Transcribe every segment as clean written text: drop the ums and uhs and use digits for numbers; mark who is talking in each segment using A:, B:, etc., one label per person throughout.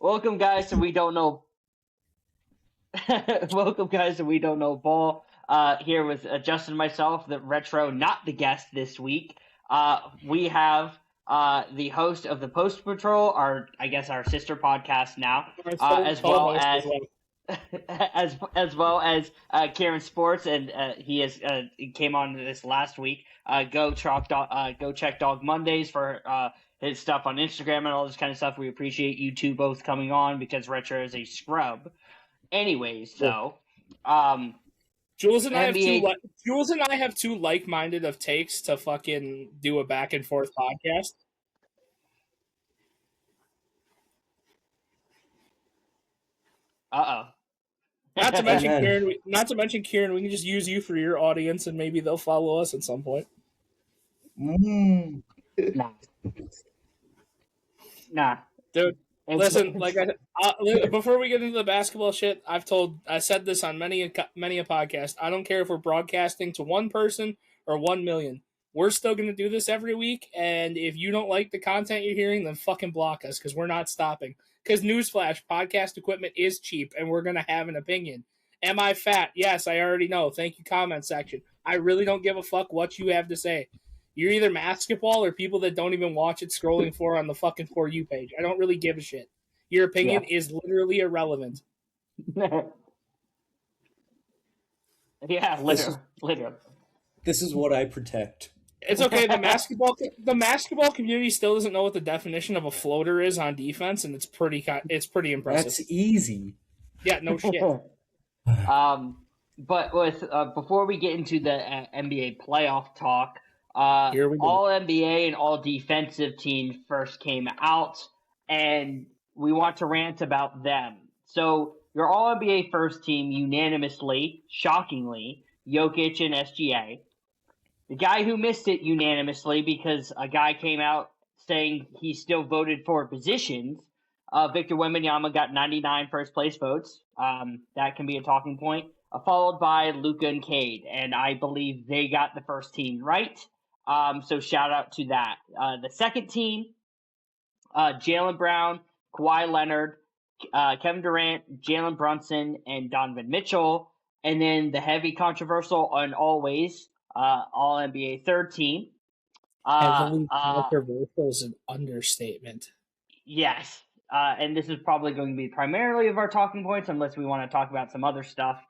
A: Welcome, guys, to We Don't Know. Welcome, guys, to We Don't Know Ball. Here with Justin and myself, the retro, not the guest this week. We have the host of the Post Patrol, our sister podcast now, as well as Kieran Sports, and he came on this last week. Go check Dog Mondays for his stuff on Instagram and all this kind of stuff. We appreciate you two both coming on because Retro is a scrub. Anyways, though,
B: Jules and I have two like-minded of takes to fucking do a back and forth podcast. Not to mention Kieran, we can just use you for your audience and maybe they'll follow us at some point.
A: Nah.
B: Dude, listen, before we get into the basketball shit, I said this on many a podcast. I don't care if we're broadcasting to one person or 1 million. We're still going to do this every week, and if you don't like the content you're hearing, then fucking block us, because we're not stopping. Because newsflash, podcast equipment is cheap, and we're going to have an opinion. Am I fat? Yes, I already know. Thank you, comment section. I really don't give a fuck what you have to say. You're either basketball or people that don't even watch it scrolling for on the fucking For You page. I don't really give a shit. Your opinion is literally irrelevant.
A: Yeah, literally.
C: This is what I protect.
B: It's okay. The basketball community still doesn't know what the definition of a floater is on defense, and it's pretty impressive.
C: That's easy.
B: Yeah, no shit.
A: But with before we get into the NBA playoff talk,
B: Here we go.
A: all NBA and all defensive teams first came out, and we want to rant about them. So your all NBA first team unanimously, shockingly, Jokic and SGA. The guy who missed it unanimously because a guy came out saying he still voted for positions, Victor Wembanyama got 99 first place votes. That can be a talking point. Followed by Luka and Cade, and I believe they got the first team right. So shout out to that. The second team, Jaylen Brown, Kawhi Leonard, Kevin Durant, Jalen Brunson, and Donovan Mitchell. And then the heavy controversial and always all NBA third team.
B: Heavily controversial is an understatement.
A: Yes. And this is probably going to be primarily of our talking points unless we want to talk about some other stuff.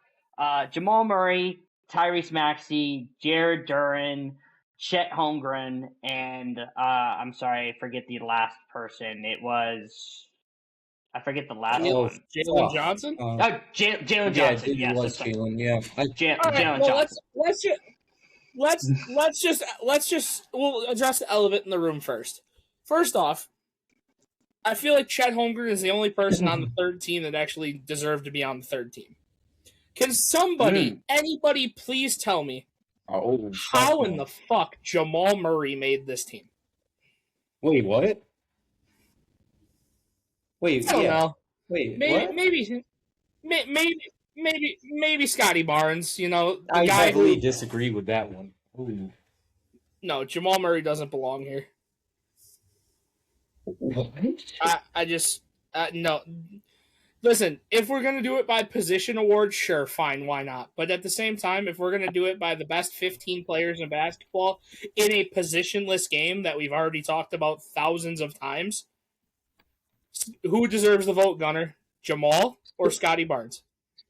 A: Jamal Murray, Tyrese Maxey, Jared Duren, Chet Holmgren, and I'm sorry, I forget the last person. I forget the last one.
B: Jalen Johnson?
A: Jalen Johnson.
C: Yeah, it was Jalen. Yeah,
A: Jalen Johnson.
B: We'll address the elephant in the room first. First off, I feel like Chet Holmgren is the only person on the third team that actually deserved to be on the third team. Can anybody please tell me how in the fuck Jamal Murray made this team?
C: Wait, what? Wait,
B: I don't know.
C: Wait,
B: maybe Scotty Barnes. You know, the
C: I
B: guy
C: heavily disagree with that one. Ooh.
B: No, Jamal Murray doesn't belong here.
C: What?
B: No. Listen, if we're going to do it by position awards, sure, fine, why not? But at the same time, if we're going to do it by the best 15 players in basketball in a positionless game that we've already talked about thousands of times, who deserves the vote, Gunner? Jamal or Scotty Barnes?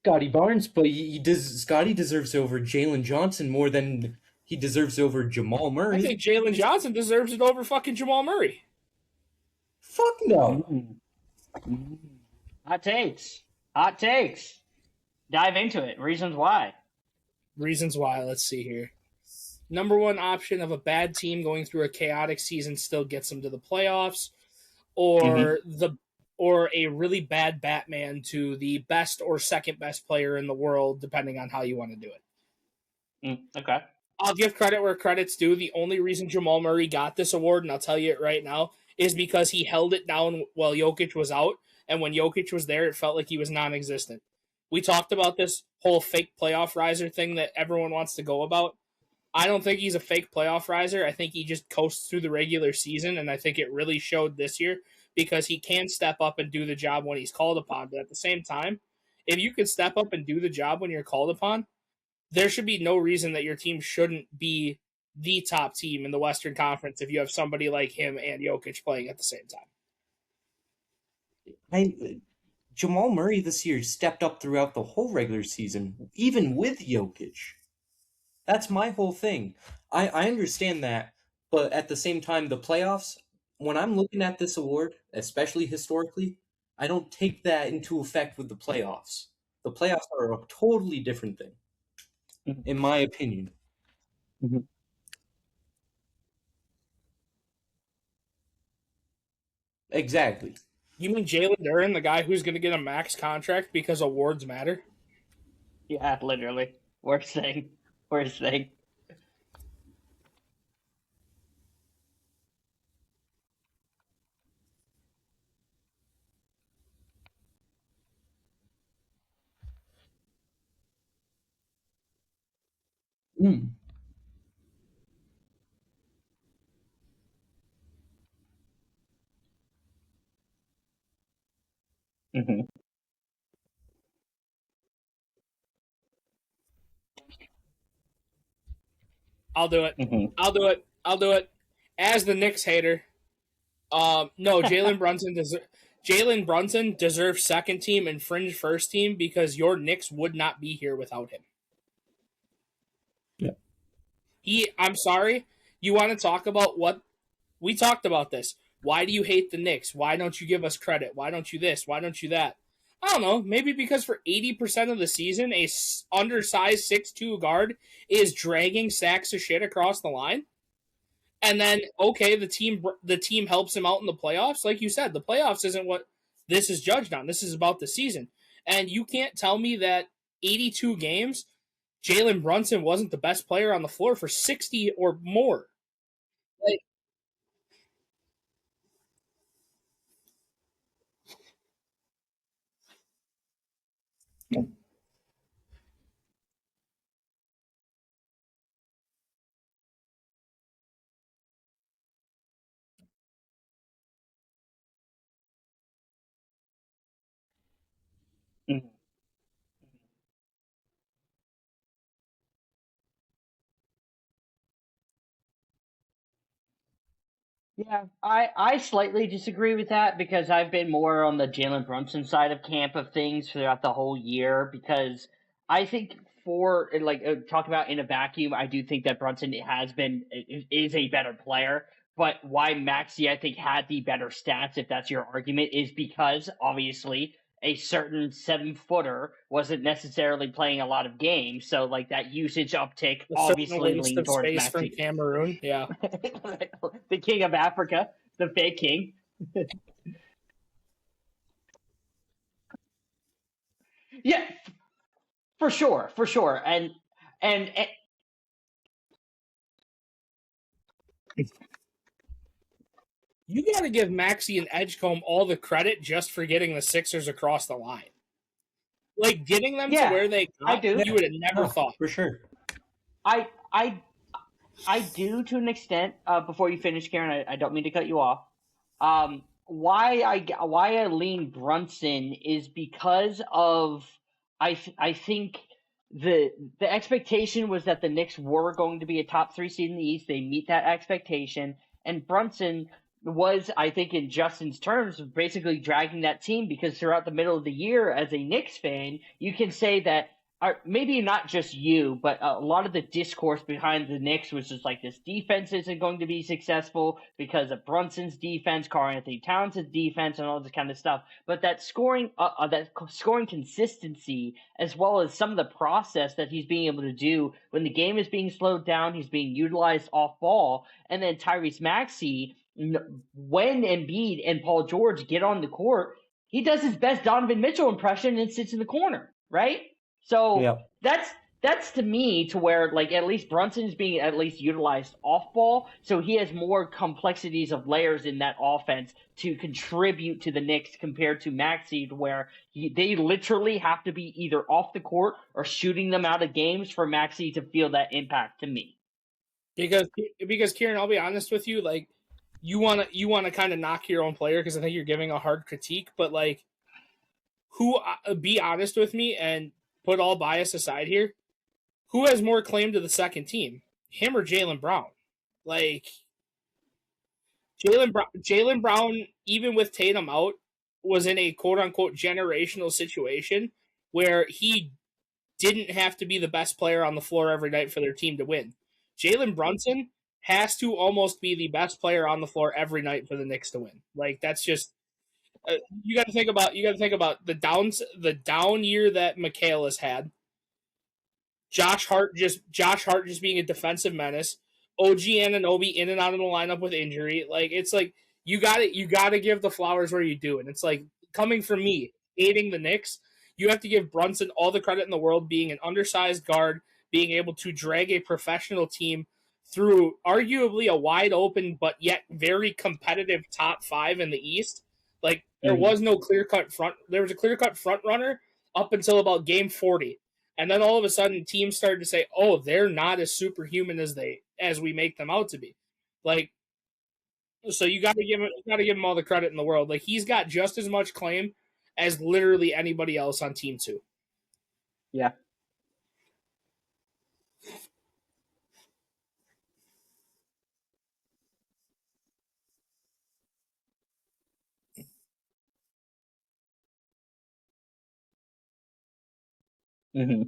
C: Scotty Barnes, but Scotty deserves over Jalen Johnson more than he deserves over Jamal Murray.
B: I think Jalen Johnson deserves it over fucking Jamal Murray.
C: Fuck no.
A: Hot takes. Dive into it. Reasons why.
B: Let's see here. Number one option of a bad team going through a chaotic season still gets them to the playoffs, or or a really bad Batman to the best or second best player in the world, depending on how you want to do it.
A: Okay.
B: I'll give credit where credit's due. The only reason Jamal Murray got this award, and I'll tell you it right now, is because he held it down while Jokic was out, and when Jokic was there, it felt like he was non-existent. We talked about this whole fake playoff riser thing that everyone wants to go about. I don't think he's a fake playoff riser. I think he just coasts through the regular season, and I think it really showed this year because he can step up and do the job when he's called upon. But at the same time, if you can step up and do the job when you're called upon, there should be no reason that your team shouldn't be the top team in the Western Conference if you have somebody like him and Jokic playing at the same time.
C: Jamal Murray this year stepped up throughout the whole regular season, even with Jokic. That's my whole thing. I understand that, but at the same time, the playoffs, when I'm looking at this award, especially historically, I don't take that into effect with the playoffs. The playoffs are a totally different thing, in my opinion.
A: Mm-hmm.
C: Exactly.
B: You mean Jalen Duren, the guy who's going to get a max contract because awards matter?
A: Yeah, literally. Worst thing. Worst thing.
C: Mm.
A: Mm-hmm.
B: I'll do it.
A: Mm-hmm.
B: I'll do it. I'll do it. As the Knicks hater, no, Jalen Brunson deserves second team and fringe first team because your Knicks would not be here without him.
C: Yeah.
B: I'm sorry. You want to talk about what we talked about this? Why do you hate the Knicks? Why don't you give us credit? Why don't you this? Why don't you that? I don't know. Maybe because for 80% of the season, a undersized 6'2" guard is dragging sacks of shit across the line. And then, okay, the team helps him out in the playoffs. Like you said, the playoffs isn't what this is judged on. This is about the season. And you can't tell me that 82 games, Jalen Brunson wasn't the best player on the floor for 60 or more. Like,
A: Mm-hmm. Yeah, I slightly disagree with that because I've been more on the Jalen Brunson side of camp of things throughout the whole year because I think for like talk about in a vacuum, I do think that Brunson is a better player. But why Maxey I think had the better stats, if that's your argument, is because obviously a certain 7-footer wasn't necessarily playing a lot of games, so like that usage uptick
B: a certain
A: obviously
B: waste
A: leaned
B: of
A: towards
B: space from
A: Maxey.
B: Cameroon. Yeah.
A: The king of Africa, the fake king. Yeah, for sure, and
B: You got to give Maxey and Edgecombe all the credit just for getting the Sixers across the line. Like, getting them to where they
A: I
B: got,
A: do.
B: you would have never thought.
C: For sure.
A: I I do to an extent. Before you finish, Karen, I don't mean to cut you off. Why I lean Brunson is because of I think the expectation was that the Knicks were going to be a top 3 seed in the East. They meet that expectation, and Brunson was, I think, in Justin's terms, basically dragging that team because throughout the middle of the year, as a Knicks fan, you can say that maybe not just you, but a lot of the discourse behind the Knicks was just like this defense isn't going to be successful because of Brunson's defense, Karl-Anthony Towns' defense, and all this kind of stuff. But that scoring consistency, as well as some of the process that he's being able to do when the game is being slowed down, he's being utilized off ball, and then Tyrese Maxey, when Embiid and Paul George get on the court, he does his best Donovan Mitchell impression and sits in the corner, right? So that's to me to where like at least Brunson's being at least utilized off ball, so he has more complexities of layers in that offense to contribute to the Knicks compared to Maxey, where they literally have to be either off the court or shooting them out of games for Maxey to feel that impact to me.
B: Because Kieran, I'll be honest with you, like you wanna kind of knock your own player because I think you're giving a hard critique, but like be honest with me and put all bias aside here. Who has more claim to the second team, him or Jaylen Brown? Like Jaylen Brown, even with Tatum out, was in a quote unquote generational situation where he didn't have to be the best player on the floor every night for their team to win. Jalen Brunson has to almost be the best player on the floor every night for the Knicks to win. Like that's just you got to think about the down year that Mikal has had. Josh Hart just being a defensive menace. OG Anunoby in and out of the lineup with injury. Like it's like you got to give the flowers where you do, and it's like coming from me hating the Knicks. You have to give Brunson all the credit in the world, being an undersized guard, being able to drag a professional team through arguably a wide open but yet very competitive top 5 in the East. Like there was no clear cut front. There was a clear cut front runner up until about game 40. And then all of a sudden, teams started to say, "Oh, they're not as superhuman as we make them out to be." Like, so you got to give him all the credit in the world. Like he's got just as much claim as literally anybody else on Team 2.
A: Yeah. Mm-hmm.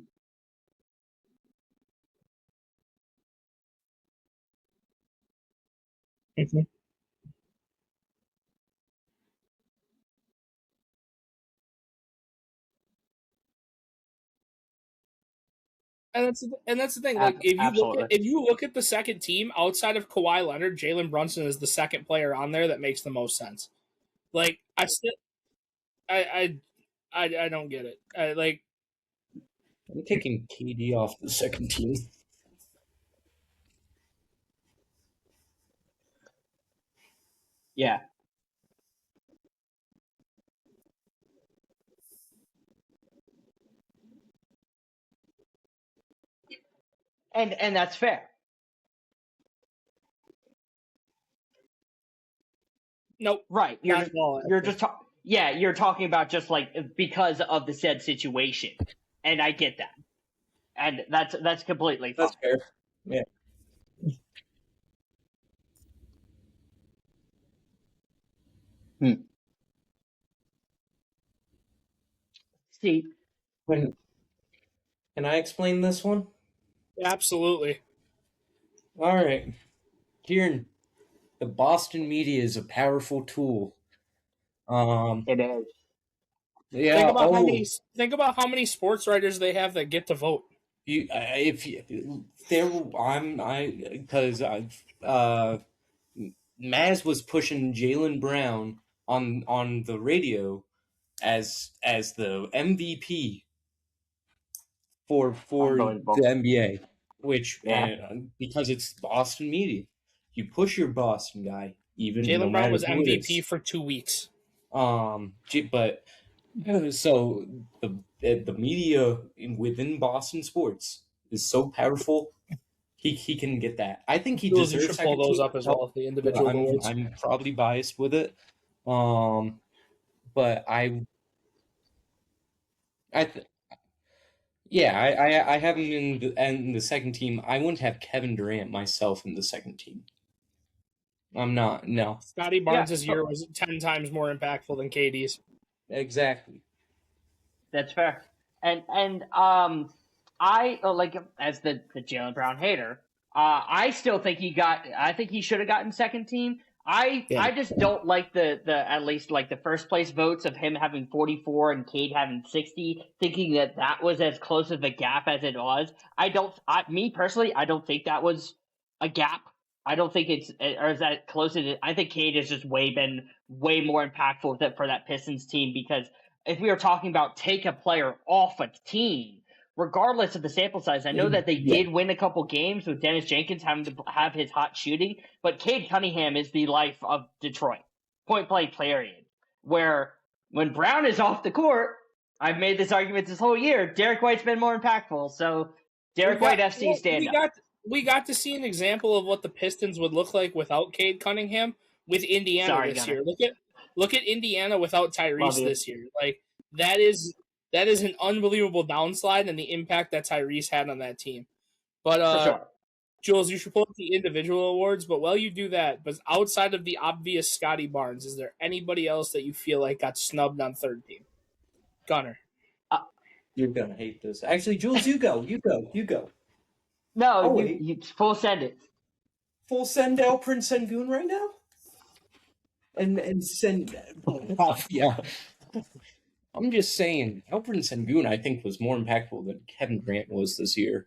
B: Mm-hmm. And that's the thing. Like if you look at the second team outside of Kawhi Leonard, Jalen Brunson is the second player on there that makes the most sense. Like I don't get it.
C: I'm taking KD off the second team.
A: Yeah. And that's fair.
B: Nope.
A: Right. You're talking about just like because of the said situation. And I get that. And that's completely fine.
C: That's fair. Yeah.
A: See,
C: Can I explain this one?
B: Absolutely.
C: All right. Kieran, the Boston media is a powerful tool.
A: it is.
C: Yeah.
B: Think about how many sports writers they have that get to vote.
C: Maz was pushing Jaylen Brown on the radio as the MVP for the NBA, which because it's Boston media, you push your Boston guy. Even
B: Jaylen Brown was MVP for 2 weeks.
C: But so the media within Boston sports is so powerful. He can get that. I think he deserves
B: to pull those up as well. The individual awards.
C: I'm probably biased with it, but I have him in the second team. I wouldn't have Kevin Durant myself in the second team. I'm not. No.
B: Scotty Barnes' year was 10 times more impactful than KD's.
C: Exactly.
A: That's fair. And I like as the Jaylen Brown hater. I still think I think he should have gotten second team. I just don't like the at least like the first place votes of him having 44 and Cade having 60, thinking that was as close of a gap as it was. Me personally, I don't think that was a gap. I don't think it's or is that close to it. I think Cade has just been way more impactful for that Pistons team, because if we were talking about take a player off a team, regardless of the sample size, I know that they did win a couple games with Dennis Jenkins having to have his hot shooting, but Cade Cunningham is the life of Detroit. Point blank period. Where when Brown is off the court, I've made this argument this whole year, Derek White's been more impactful. So Derek White FC stand up.
B: we got to see an example of what the Pistons would look like without Cade Cunningham with Indiana
A: Sorry,
B: this
A: Gunner.
B: year. Look at Indiana without Tyrese this year. Like that is an unbelievable downslide and the impact that Tyrese had on that team. But
A: For sure.
B: Jules, you should pull up the individual awards, but while you do that, but outside of the obvious Scotty Barnes, is there anybody else that you feel like got snubbed on third team? Gunner.
C: You're gonna hate this. Actually, Jules, you go.
A: No, you full send it.
C: Full send Alperen Sengun right now? And send yeah. I'm just saying, Alperen Sengun, I think, was more impactful than Kevin Grant was this year.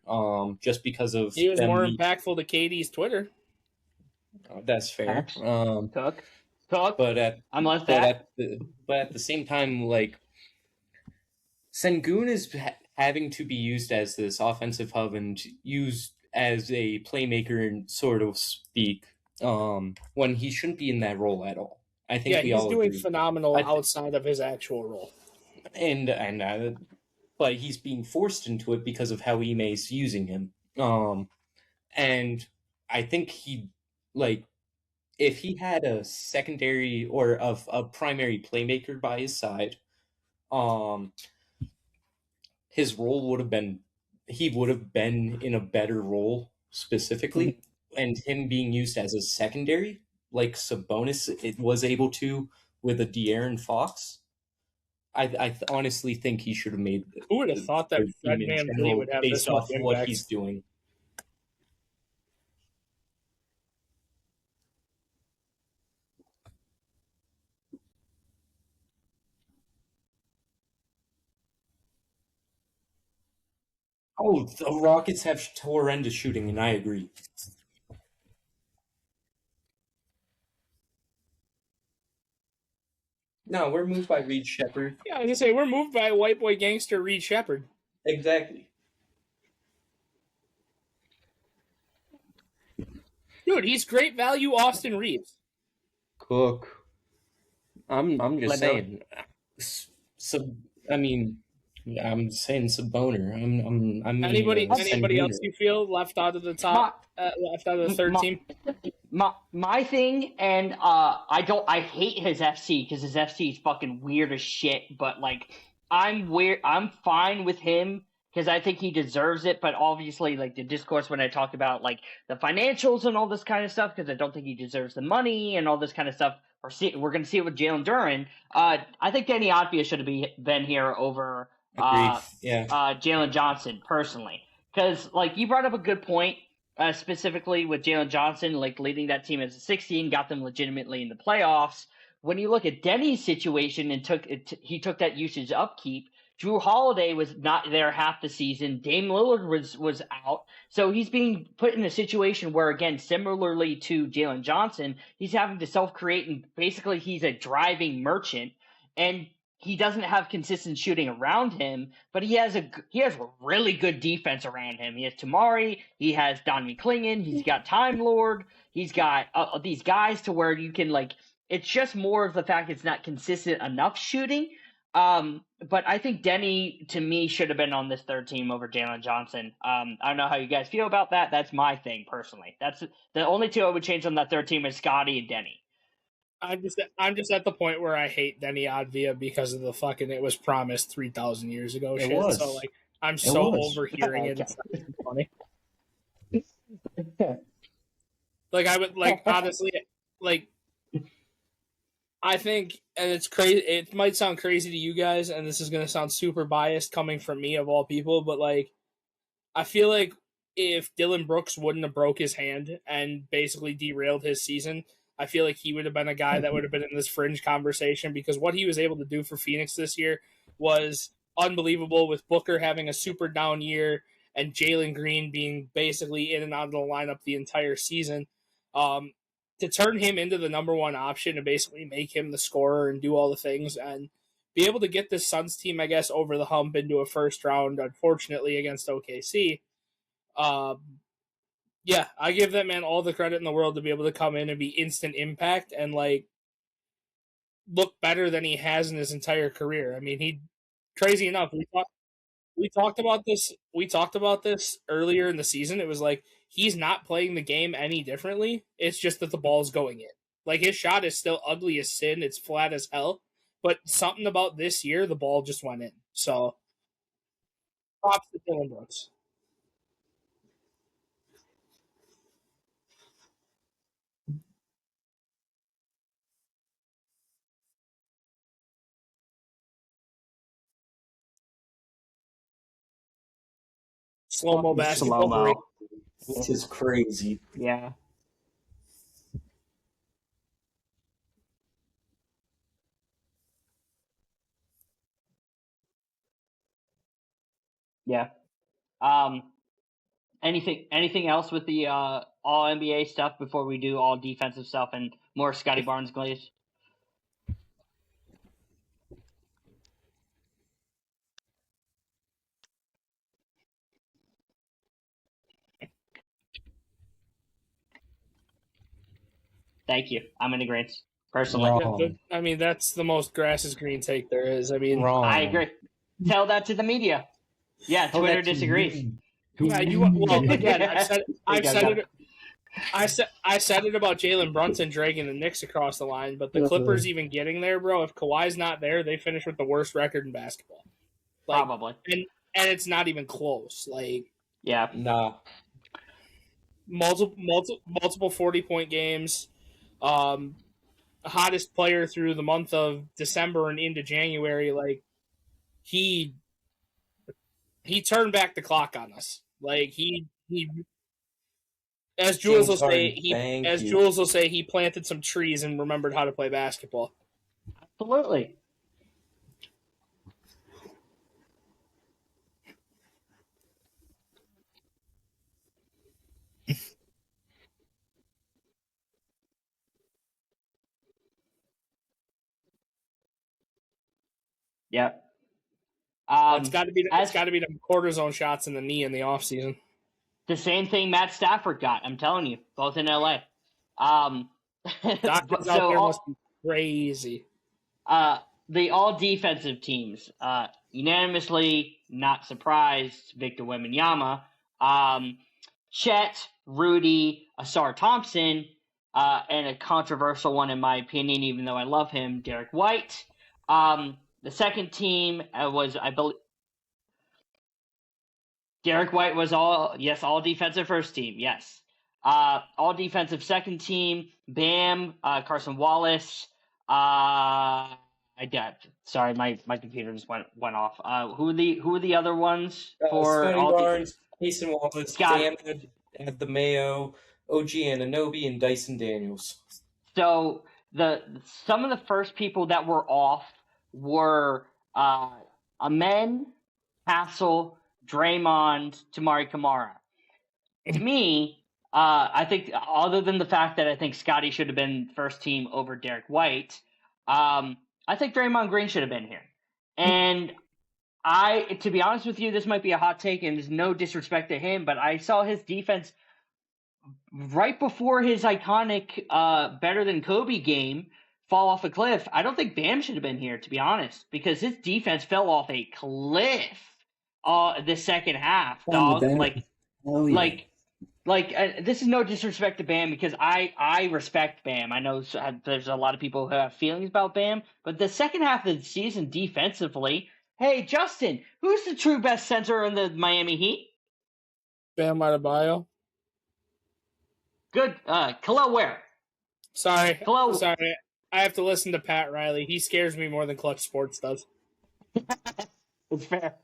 C: Just because of
B: he was more impactful to KD's Twitter.
C: That's fair.
A: Cook.
C: But at the same time, like Sengun is having to be used as this offensive hub and used as a playmaker, and sort of speak, when he shouldn't be in that role at all. I think
B: he's doing phenomenal outside of his actual role.
C: But he's being forced into it because of how Ime's using him. And I think if he had a secondary or a primary playmaker by his side, his role would have been in a better role specifically, and him being used as a secondary like Sabonis it was able to with a De'Aaron Fox. I honestly think he should have made.
B: Who would have thought that Fred VanVleet would have
C: based
B: this
C: off
B: much
C: what
B: impact?
C: he's doing? Oh, the Rockets have horrendous shooting, and I agree. No, we're moved by Reed Shepherd.
B: Yeah, I was gonna say we're moved by white boy gangster Reed Shepherd.
C: Exactly.
B: Dude, he's great value Austin Reeves.
C: Cook. I'm just saying. I'm saying Saboner. I'm
B: anybody else you feel left out of the top, left out of the third team?
A: My thing, and I hate his FC because his FC is fucking weird as shit. But like, I'm fine with him because I think he deserves it. But obviously, like the discourse when I talked about like the financials and all this kind of stuff, because I don't think he deserves the money and all this kind of stuff. We're going to see it with Jalen Duren. I think Danny Advia should have been here over Jalen Johnson personally, because like you brought up a good point. Specifically with Jalen Johnson, like leading that team as a 16, got them legitimately in the playoffs. When you look at Denny's situation and he took that usage upkeep. Drew Holiday was not there half the season. Dame Lillard was out. So he's being put in a situation where, again, similarly to Jalen Johnson, he's having to self-create, and basically he's a driving merchant. And he doesn't have consistent shooting around him, but he has a really good defense around him. He has Tamari, he has Don McClingan, he's got Time Lord, he's got these guys to where you can like. It's just more of the fact it's not consistent enough shooting. But I think Denny to me should have been on this third team over Jalen Johnson. I don't know how you guys feel about that. That's my thing personally. That's the only two I would change on that third team is Scotty and Denny.
B: I'm just at the point where I hate Denny Advia because of the fucking it was promised 3,000 years ago shit.
C: Was.
B: So like I'm so overhearing it. It's not even funny. Like I would like honestly like I think, and it's crazy. It might sound crazy to you guys, and this is gonna sound super biased coming from me of all people, but like I feel like if Dylan Brooks wouldn't have broke his hand and basically derailed his season, I feel like he would have been a guy that would have been in this fringe conversation, because what he was able to do for Phoenix this year was unbelievable, with Booker having a super down year and Jalen Green being basically in and out of the lineup the entire season. To turn him into the number one option and basically make him the scorer and do all the things and be able to get this Suns team, I guess, over the hump into a first round, unfortunately, against OKC. Yeah, I give that man all the credit in the world to be able to come in and be instant impact and like look better than he has in his entire career. I mean, crazy enough, we talked about this earlier in the season. It was like he's not playing the game any differently. It's just that the ball's going in. Like, his shot is still ugly as sin. It's flat as hell. But something about this year, the ball just went in. So, props to Dylan Brooks. Slow-mo basketball.
A: Slow-mo.
C: This is crazy.
A: Yeah. Yeah. Anything else with the all NBA stuff before we do all defensive stuff and more Scotty Barnes glaze? Thank you. I'm in agreement. Personally,
C: Wrong.
B: I mean, that's the most grass is green take there is. I mean,
C: Wrong.
A: I agree. Tell that to the media. Yeah,
C: Tell
A: Twitter
C: that to
A: disagrees.
C: me.
B: well, again, I said it about Jalen Brunson dragging the Knicks across the line, but the Clippers even getting there, bro. If Kawhi's not there, they finish with the worst record in basketball. Like,
A: Probably.
B: and it's not even close. Like,
A: Yeah.
C: Nah.
B: multiple 40-point games. Hottest player through the month of December and into January. Like, he turned back the clock on us. Like, he as Jules will say, he planted some trees and remembered how to play basketball.
A: Absolutely. Yep.
B: It's got to be the cortisone shots in the knee in the offseason.
A: The same thing Matt Stafford got. I'm telling you, both in LA.
B: Doctors out there must be crazy.
A: The all defensive teams, unanimously, not surprised, Victor Wembanyama, Chet, Rudy, Asar Thompson, and a controversial one in my opinion, even though I love him, Derek White. The second team was, I believe, Derek White was all defensive first team, yes. All defensive second team, Bam, Carson Wallace. Sorry, my computer just went off. Who are the other ones for
C: Scotty
A: all
C: Barnes, Mason Wallace, Bam had the Mayo, OG Anunoby, and Dyson Daniels.
A: So some of the first people that were off were Amen, Hassel, Draymond, Tamari Kamara. To me, I think other than the fact that I think Scotty should have been first team over Derek White, I think Draymond Green should have been here. And to be honest with you, this might be a hot take and there's no disrespect to him, but I saw his defense right before his iconic better than Kobe game fall off a cliff. I don't think Bam should have been here, to be honest, because his defense fell off a cliff the second half, dog. This is no disrespect to Bam because I respect Bam. I know there's a lot of people who have feelings about Bam, but the second half of the season defensively, hey, Justin, who's the true best center in the Miami Heat?
B: Bam Adebayo.
A: Good. Khalil Ware.
B: Sorry. I have to listen to Pat Riley. He scares me more than Clutch Sports does.
A: It's fair.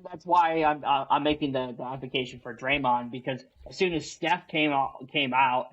A: That's why I'm making the application for Draymond, because as soon as Steph came out,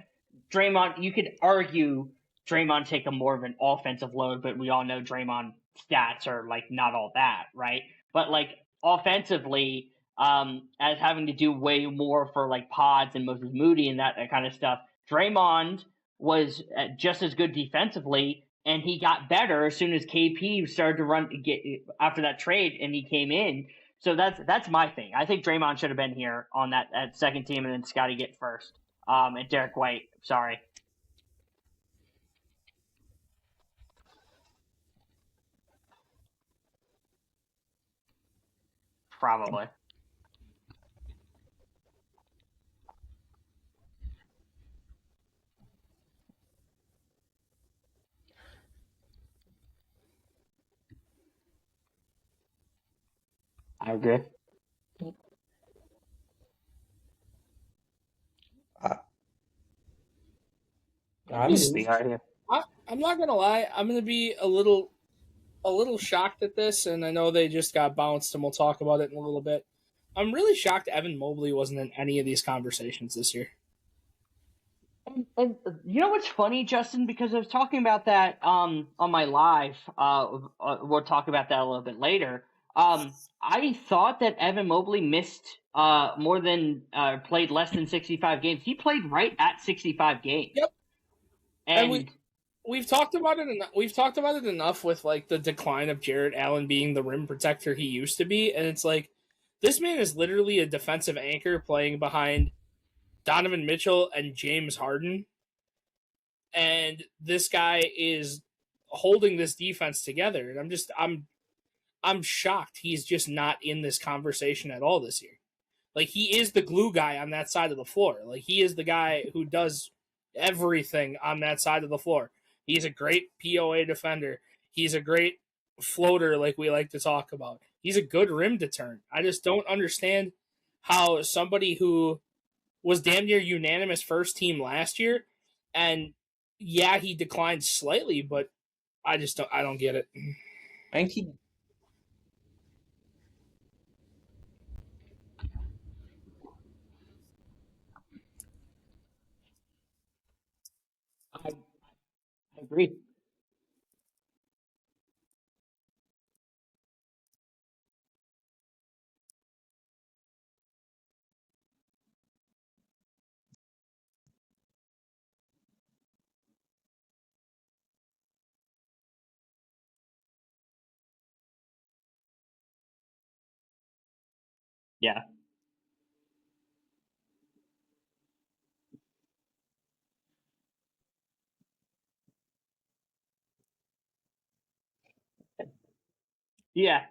A: Draymond, you could argue Draymond take a more of an offensive load, but we all know Draymond stats are like not all that, right? But like offensively, as having to do way more for like pods and Moses Moody and that kind of stuff, Draymond was just as good defensively, and he got better as soon as KP started to get after that trade and he came in. So that's my thing. I think Draymond should have been here on that second team, and then Scotty get first. And Derek White, sorry. Probably. I agree.
B: I'm not gonna lie. I'm gonna be a little shocked at this, and I know they just got bounced, and we'll talk about it in a little bit. I'm really shocked Evan Mobley wasn't in any of these conversations this year.
A: And you know what's funny, Justin? Because I was talking about that on my live. We'll talk about that a little bit later. I thought that Evan Mobley missed more than played less than 65 games. He played right at 65 games.
B: Yep.
A: And
B: we've talked about it. We've talked about it enough with like the decline of Jarrett Allen being the rim protector he used to be, and it's like this man is literally a defensive anchor playing behind Donovan Mitchell and James Harden, and this guy is holding this defense together. And I'm shocked he's just not in this conversation at all this year. Like, he is the glue guy on that side of the floor. Like, he is the guy who does everything on that side of the floor. He's a great POA defender. He's a great floater, like we like to talk about. He's a good rim deterrent. I just don't understand how somebody who was damn near unanimous first team last year, and yeah, he declined slightly, but I don't get it.
C: I think he.
A: I agree. Yeah. Yeah.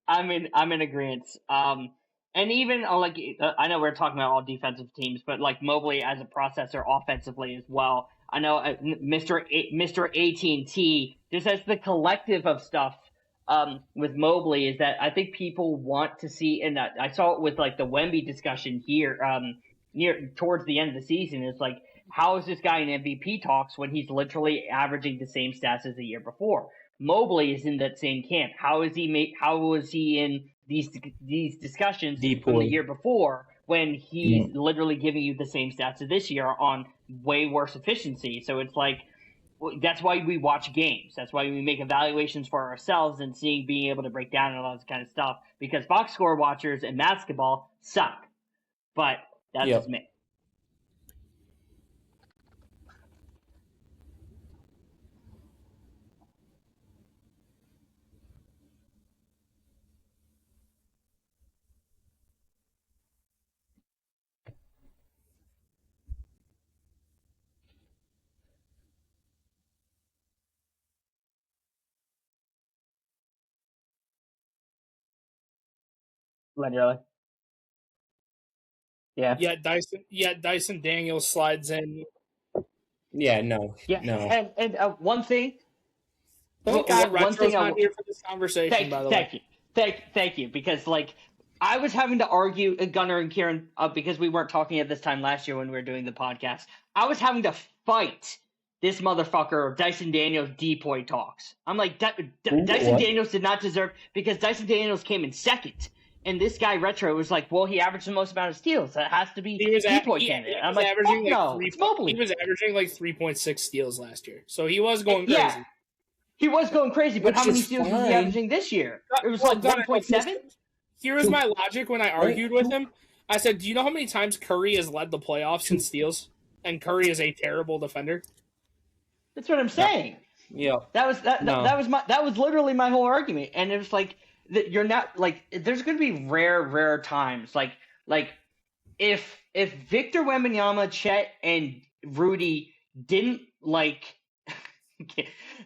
A: I'm in agreement. And even I know we're talking about all defensive teams, but like Mobley as a processor offensively as well. I know Mr. AT&T just as the collective of stuff with Mobley is that I think people want to see, and I saw it with like the Wemby discussion here near towards the end of the season. It's like, how is this guy in MVP talks when he's literally averaging the same stats as the year before? Mobley is in that same camp. How was he in these discussions from the year before when he's literally giving you the same stats as this year on way worse efficiency? So it's like, that's why we watch games. That's why we make evaluations for ourselves and being able to break down and all this kind of stuff, because box score watchers in basketball suck. But that's just me. Literally. Yeah.
B: Dyson Daniels slides in.
C: Yeah, no.
A: Yeah.
C: No.
A: And one thing.
B: Thank God Retro's not here for this conversation, by the way.
A: Thank you. Because, like, I was having to argue, Gunnar and Kieran, because we weren't talking at this time last year when we were doing the podcast. I was having to fight this motherfucker Dyson Daniels depoy talks. I'm like, Dyson Daniels did not deserve, because Dyson Daniels came in second. And this guy Retro was like, well, he averaged the most amount of steals. That has to be depoy candidate. I'm like, no, it's Mobley.
B: He was averaging like 3.6 steals last year. So he was going crazy.
A: Yeah. He was going crazy, but how many steals was he averaging this year? It was like 1.7?
B: Here was my logic when I argued with him. I said, do you know how many times Curry has led the playoffs in steals? And Curry is a terrible defender.
A: That's what I'm saying.
C: Yeah.
A: That was literally my whole argument. And it was like, you're not like there's going to be rare times like if Victor Wembanyama, Chet, and Rudy didn't like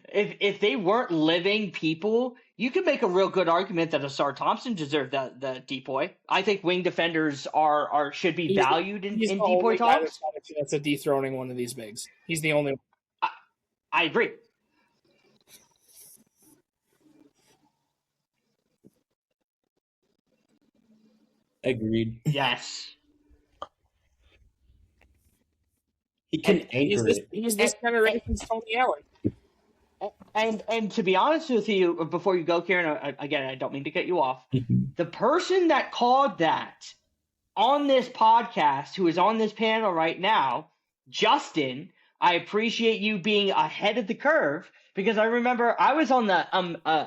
A: if they weren't living people, you could make a real good argument that Asar Thompson deserved the depoy. I think wing defenders should be valued in
B: the
A: depoy
B: only
A: talks.
B: That's a dethroning one of these bigs. He's the only one.
A: I agree.
C: Agreed.
A: Yes.
C: He can anchor it.
B: He's this generation's Tony Allen.
A: And to be honest with you, before you go, Kieran, again, I don't mean to cut you off. The person that called that on this podcast, who is on this panel right now, Justin, I appreciate you being ahead of the curve because I remember I was on the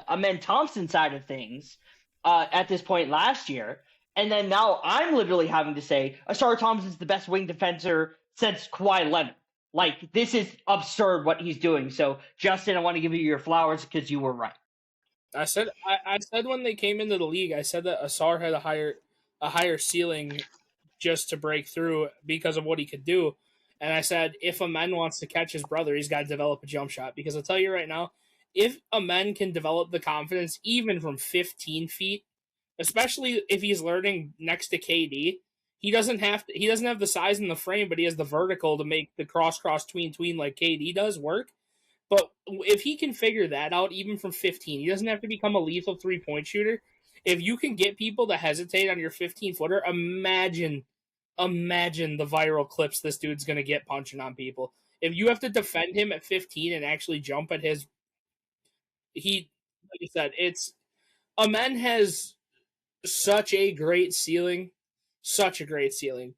A: Amen Thompson side of things at this point last year. And then now I'm literally having to say Asar Thompson is the best wing defender since Kawhi Leonard. Like, this is absurd what he's doing. So, Justin, I want to give you your flowers because you were right.
B: I said when they came into the league, I said that Asar had a higher ceiling just to break through because of what he could do. And I said, if Amen wants to catch his brother, he's got to develop a jump shot. Because I'll tell you right now, if Amen can develop the confidence even from 15 feet, especially if he's learning next to KD, he doesn't have the size and the frame, but he has the vertical to make the cross tween like KD does work. But if he can figure that out even from 15, he doesn't have to become a lethal 3-point shooter. If you can get people to hesitate on your 15-footer, imagine the viral clips this dude's going to get punching on people. If you have to defend him at 15 and actually jump at like you said, Amen has such a great ceiling,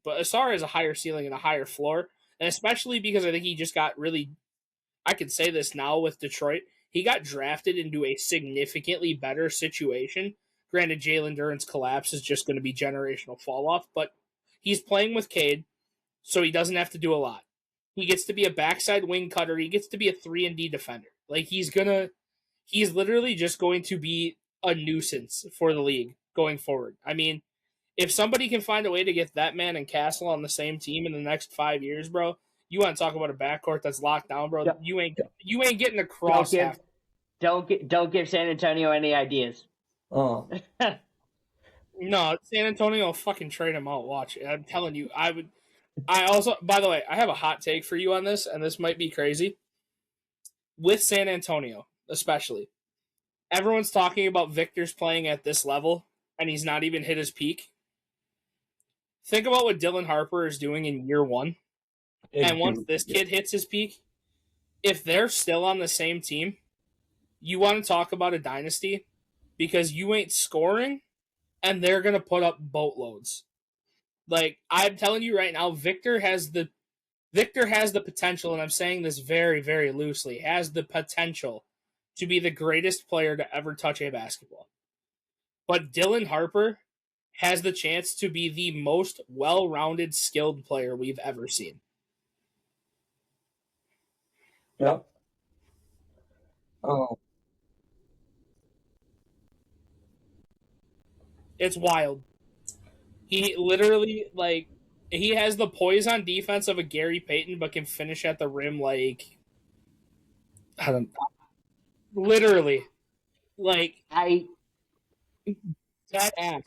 B: but Asar has a higher ceiling and a higher floor, and especially because I think he just got really, I can say this now with Detroit, he got drafted into a significantly better situation. Granted, Jalen Duren's collapse is just going to be generational fall off, but he's playing with Cade, so he doesn't have to do a lot. He gets to be a backside wing cutter. He gets to be a 3-and-D defender. Like, he's literally just going to be a nuisance for the league going forward. I mean, if somebody can find a way to get that man and Castle on the same team in the next 5 years, bro, you want to talk about a backcourt that's locked down, bro? Yep. You ain't getting across.
A: Don't give San Antonio any ideas.
C: Oh.
B: No, San Antonio will fucking trade him out. Watch it. I'm telling you, I also, by the way, I have a hot take for you on this, and this might be crazy. With San Antonio, especially, everyone's talking about Victor's playing at this level, and he's not even hit his peak. Think about what Dylan Harper is doing in year one. And once this kid hits his peak, if they're still on the same team, you want to talk about a dynasty because you ain't scoring, and they're going to put up boatloads. Like, I'm telling you right now, Victor has the potential, and I'm saying this very, very loosely, has the potential to be the greatest player to ever touch a basketball. But Dylan Harper has the chance to be the most well-rounded, skilled player we've ever seen.
C: Yep. Oh.
B: It's wild. He literally, like, he has the poise on defense of a Gary Payton, but can finish at the rim like, I don't know. Literally. Like, that ass.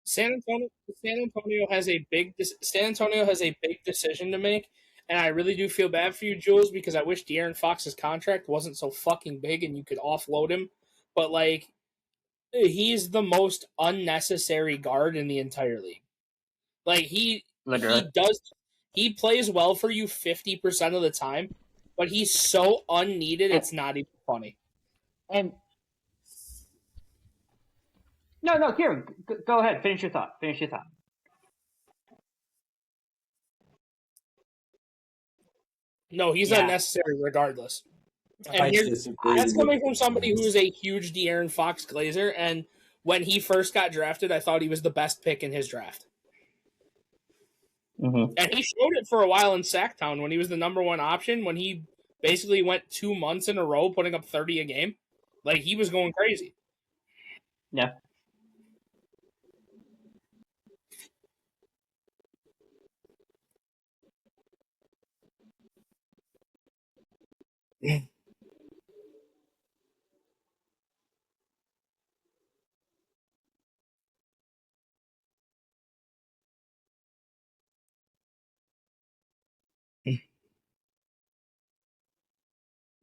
B: San Antonio has a big decision to make, and I really do feel bad for you, Jules, because I wish De'Aaron Fox's contract wasn't so fucking big and you could offload him. But like, he's the most unnecessary guard in the entire league. Like he plays well for you 50% of the time, but he's so unneeded it's not even funny.
A: And No, Kieran, go ahead. Finish your thought.
B: No, he's
A: Yeah.
B: unnecessary regardless.
C: I
B: And
C: disagree
B: that's coming from
C: with
B: somebody
C: you.
B: who's a huge De'Aaron Fox glazer. And when he first got drafted, I thought he was the best pick in his draft.
A: Mm-hmm.
B: And he showed it for a while in Sacktown when he was the number one option, when he basically went 2 months in a row putting up 30 a game. Like, he was going crazy.
A: Yeah.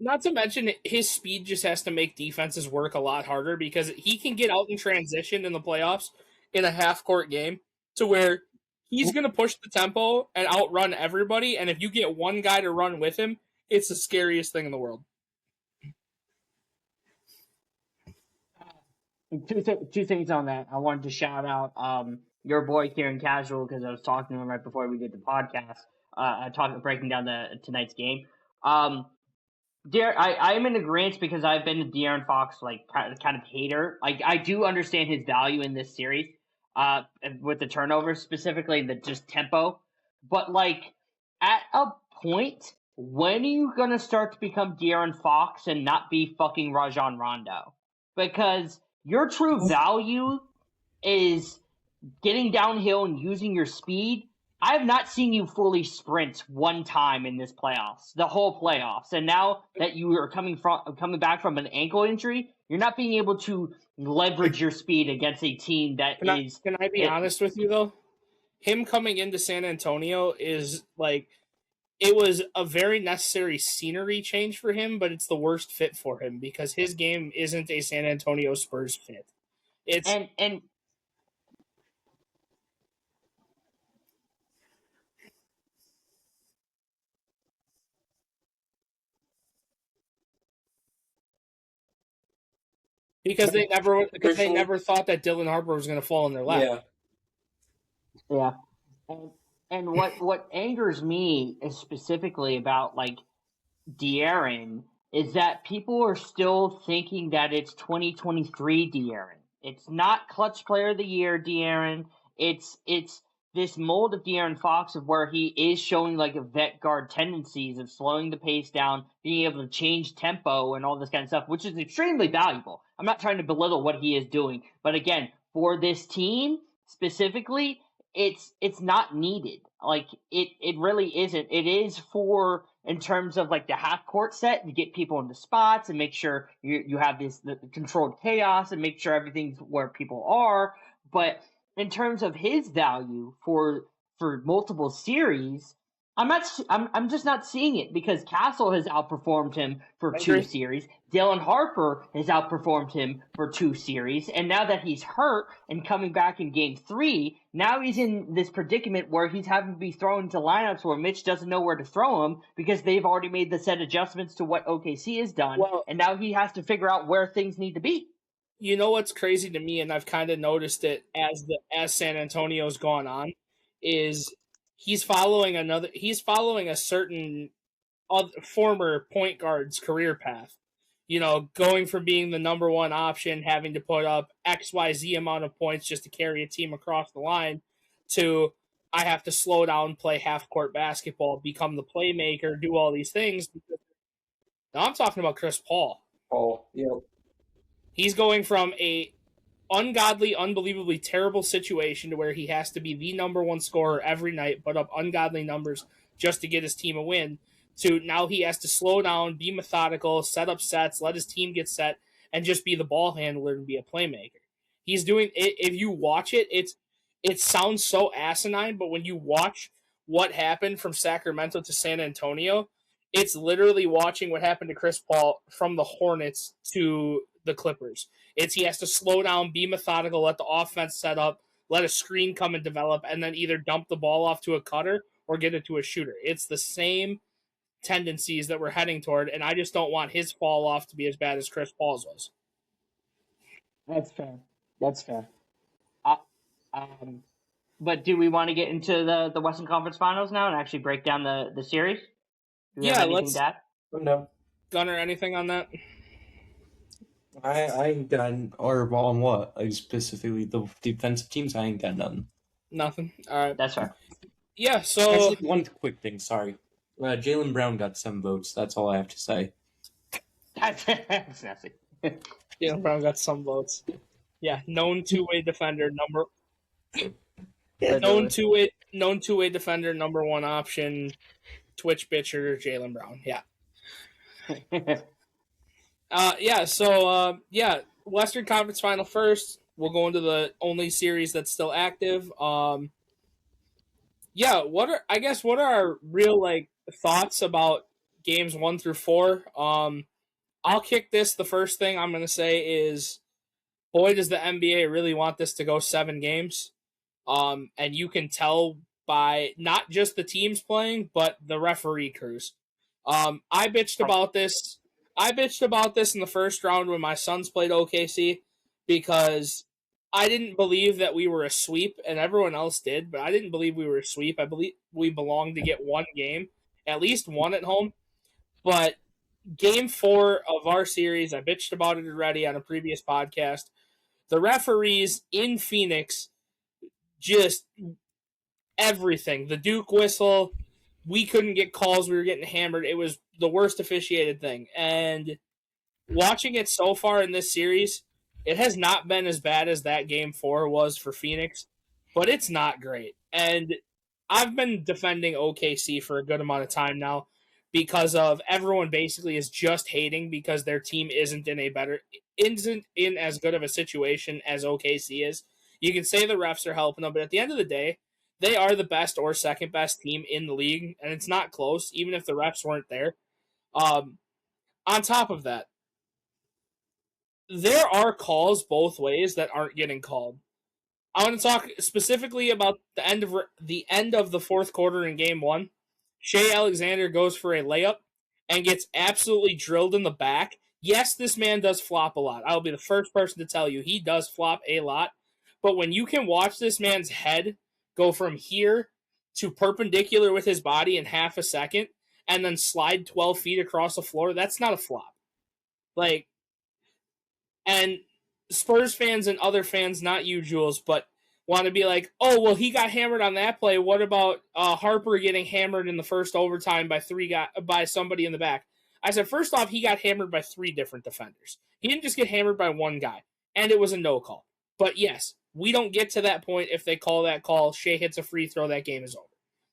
B: Not to mention, his speed just has to make defenses work a lot harder because he can get out in transition in the playoffs in a half-court game to where he's going to push the tempo and outrun everybody, and if you get one guy to run with him, it's the scariest thing in the world.
A: Two things on that. I wanted to shout out your boy Kieran Casual because I was talking to him right before we did the podcast. Breaking down tonight's game. I'm in agreement because I've been a De'Aaron Fox kind of hater. Like I do understand his value in this series, with the turnovers specifically, the just tempo. But like at a point, when are you gonna start to become De'Aaron Fox and not be fucking Rajon Rondo? Because your true value is getting downhill and using your speed. I have not seen you fully sprint one time in this playoffs, the whole playoffs. And now that you are coming back from an ankle injury, you're not being able to leverage your speed against a team that
B: Can I be honest with you though? Him coming into San Antonio is like, it was a very necessary scenery change for him, but it's the worst fit for him because his game isn't a San Antonio Spurs fit. It's
A: and
B: because they never thought that Dylan Harper was going to fall in their lap.
A: Yeah. And what angers me is specifically about like De'Aaron is that people are still thinking that it's 2023 De'Aaron. It's not clutch player of the year De'Aaron. It's this mold of De'Aaron Fox of where he is showing like a vet guard tendencies of slowing the pace down, being able to change tempo and all this kind of stuff, which is extremely valuable. I'm not trying to belittle what he is doing, but again, for this team specifically, it's not needed. Like it really isn't. It is for in terms of like the half court set to get people into spots and make sure you have the controlled chaos and make sure everything's where people are. But in terms of his value for multiple series, I'm just not seeing it because Castle has outperformed him for two series. Dylan Harper has outperformed him for two series. And now that he's hurt and coming back in game 3, now he's in this predicament where he's having to be thrown into lineups where Mitch doesn't know where to throw him because they've already made the set adjustments to what OKC has done.
B: Well,
A: and now he has to figure out where things need to be.
B: You know what's crazy to me, and I've kind of noticed it as San Antonio's gone on, is he's following a certain former point guard's career path. You know, going from being the number one option, having to put up XYZ amount of points just to carry a team across the line, to I have to slow down, play half court basketball, become the playmaker, do all these things. Now I'm talking about Chris Paul.
C: Oh, yeah.
B: He's going from a ungodly, unbelievably terrible situation to where he has to be the number one scorer every night, put up ungodly numbers just to get his team a win, to now he has to slow down, be methodical, set up sets, let his team get set, and just be the ball handler and be a playmaker. He's doing it. If you watch it, it sounds so asinine, but when you watch what happened from Sacramento to San Antonio, it's literally watching what happened to Chris Paul from the Hornets to the Clippers. He has to slow down, be methodical, let the offense set up, let a screen come and develop, and then either dump the ball off to a cutter or get it to a shooter. It's the same tendencies that we're heading toward, and I just don't want his fall off to be as bad as Chris Paul's was.
A: That's fair. That's fair. Uh, but do we want to get into the Western Conference Finals now and actually break down the series? Do we have anything
B: let's.
A: to add?
C: No.
B: Gunner, anything on that?
C: I ain't got, or on what? Like specifically the defensive teams, I ain't got nothing.
B: Nothing. All right.
A: That's fair.
B: Yeah, so...
C: Actually, one quick thing, sorry. Jaylen Brown got 7 votes, that's all I have to say.
A: That's nothing.
B: Jaylen Brown got some votes. Yeah, known two-way defender, known two-way defender, number one option, Twitch bitcher, Jaylen Brown. Yeah. Western Conference Final first. We'll go into the only series that's still active. What are our real thoughts about games 1 through 4? I'll kick this. The first thing I'm gonna say is, boy, does the NBA really want this to go 7 games. And you can tell by not just the teams playing, but the referee crews. I bitched about this. In the first round when my Suns played OKC because I didn't believe that we were a sweep, and everyone else did, but I didn't believe we were a sweep. I believe we belonged to get 1 game, at least 1 at home. But game 4 of our series, I bitched about it already on a previous podcast. The referees in Phoenix, just everything. The Duke whistle, we couldn't get calls. We were getting hammered. It was the worst officiated thing. And watching it so far in this series, it has not been as bad as that game 4 was for Phoenix, but it's not great. And I've been defending OKC for a good amount of time now because of everyone basically is just hating because their team isn't in as good of a situation as OKC is. You can say the refs are helping them, but at the end of the day, they are the best or second best team in the league, and it's not close, even if the refs weren't there. On top of that, there are calls both ways that aren't getting called. I want to talk specifically about the end of the fourth quarter in game 1. Shea Alexander goes for a layup and gets absolutely drilled in the back. Yes, this man does flop a lot. I'll be the first person to tell you he does flop a lot. But when you can watch this man's head go from here to perpendicular with his body in half a second and then slide 12 feet across the floor, that's not a flop. And Spurs fans and other fans, not you, Jules, but want to be like, oh, well, he got hammered on that play. What about Harper getting hammered in the first overtime by somebody in the back? I said, first off, he got hammered by 3 different defenders. He didn't just get hammered by 1 guy, and it was a no call. But yes, we don't get to that point if they call that call. Shea hits a free throw, that game is over.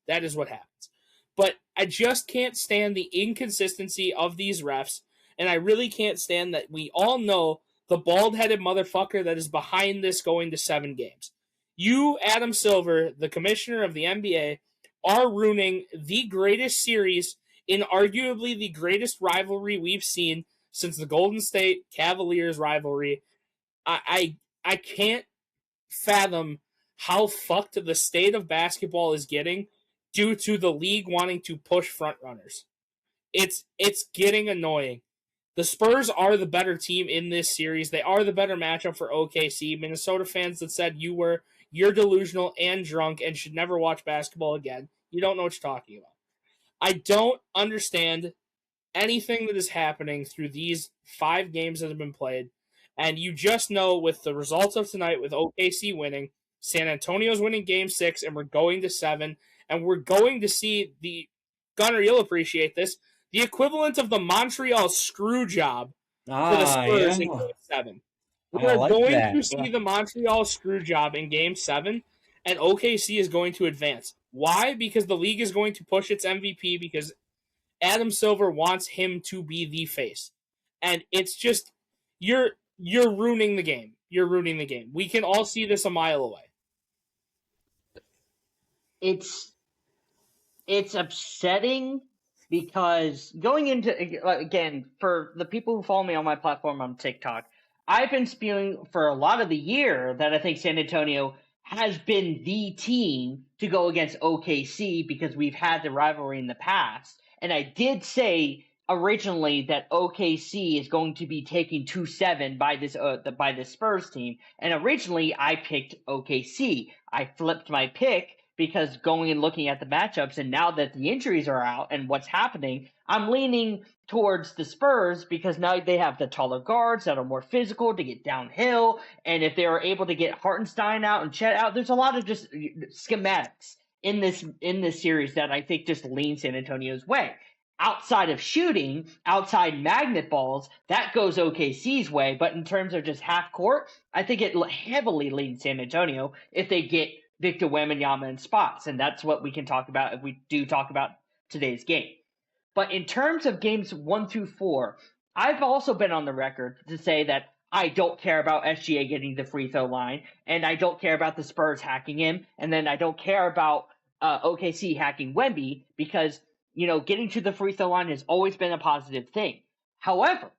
B: That is what happens. But I just can't stand the inconsistency of these refs, and I really can't stand that we all know the bald-headed motherfucker that is behind this going to 7 games. You, Adam Silver, the commissioner of the NBA, are ruining the greatest series in arguably the greatest rivalry we've seen since the Golden State Cavaliers rivalry. I can't fathom how fucked the state of basketball is getting due to the league wanting to push frontrunners. It's getting annoying. The Spurs are the better team in this series. They are the better matchup for OKC. Minnesota fans that said you're delusional and drunk and should never watch basketball again. You don't know what you're talking about. I don't understand anything that is happening through these 5 games that have been played. And you just know with the results of tonight, with OKC winning, San Antonio's winning game 6, and we're going to 7, and we're going to see Gunner, you'll appreciate this, the equivalent of the Montreal screw job for the Spurs in game 7. We're going to see the Montreal screw job in game 7, and OKC is going to advance. Why? Because the league is going to push its MVP because Adam Silver wants him to be the face. And it's just, you're ruining the game. You're ruining the game. We can all see this a mile away.
A: It's upsetting because going into, again, for the people who follow me on my platform on TikTok, I've been spewing for a lot of the year that I think San Antonio has been the team to go against OKC because we've had the rivalry in the past. And I did say originally that OKC is going to be taking 2-7 by this Spurs team, and originally I picked OKC. I flipped my pick because going and looking at the matchups, and now that the injuries are out and what's happening, I'm leaning towards the Spurs because now they have the taller guards that are more physical to get downhill, and if they were able to get Hartenstein out and Chet out, there's a lot of just schematics in this series that I think just lean San Antonio's way. Outside of shooting, outside magnet balls, that goes OKC's way, but in terms of just half court, I think it heavily leans San Antonio if they get Victor Wembanyama in spots, and that's what we can talk about if we do talk about today's game. But in terms of games 1 through 4, I've also been on the record to say that I don't care about SGA getting the free throw line, and I don't care about the Spurs hacking him, and then I don't care about OKC hacking Wemby because, getting to the free throw line has always been a positive thing. However,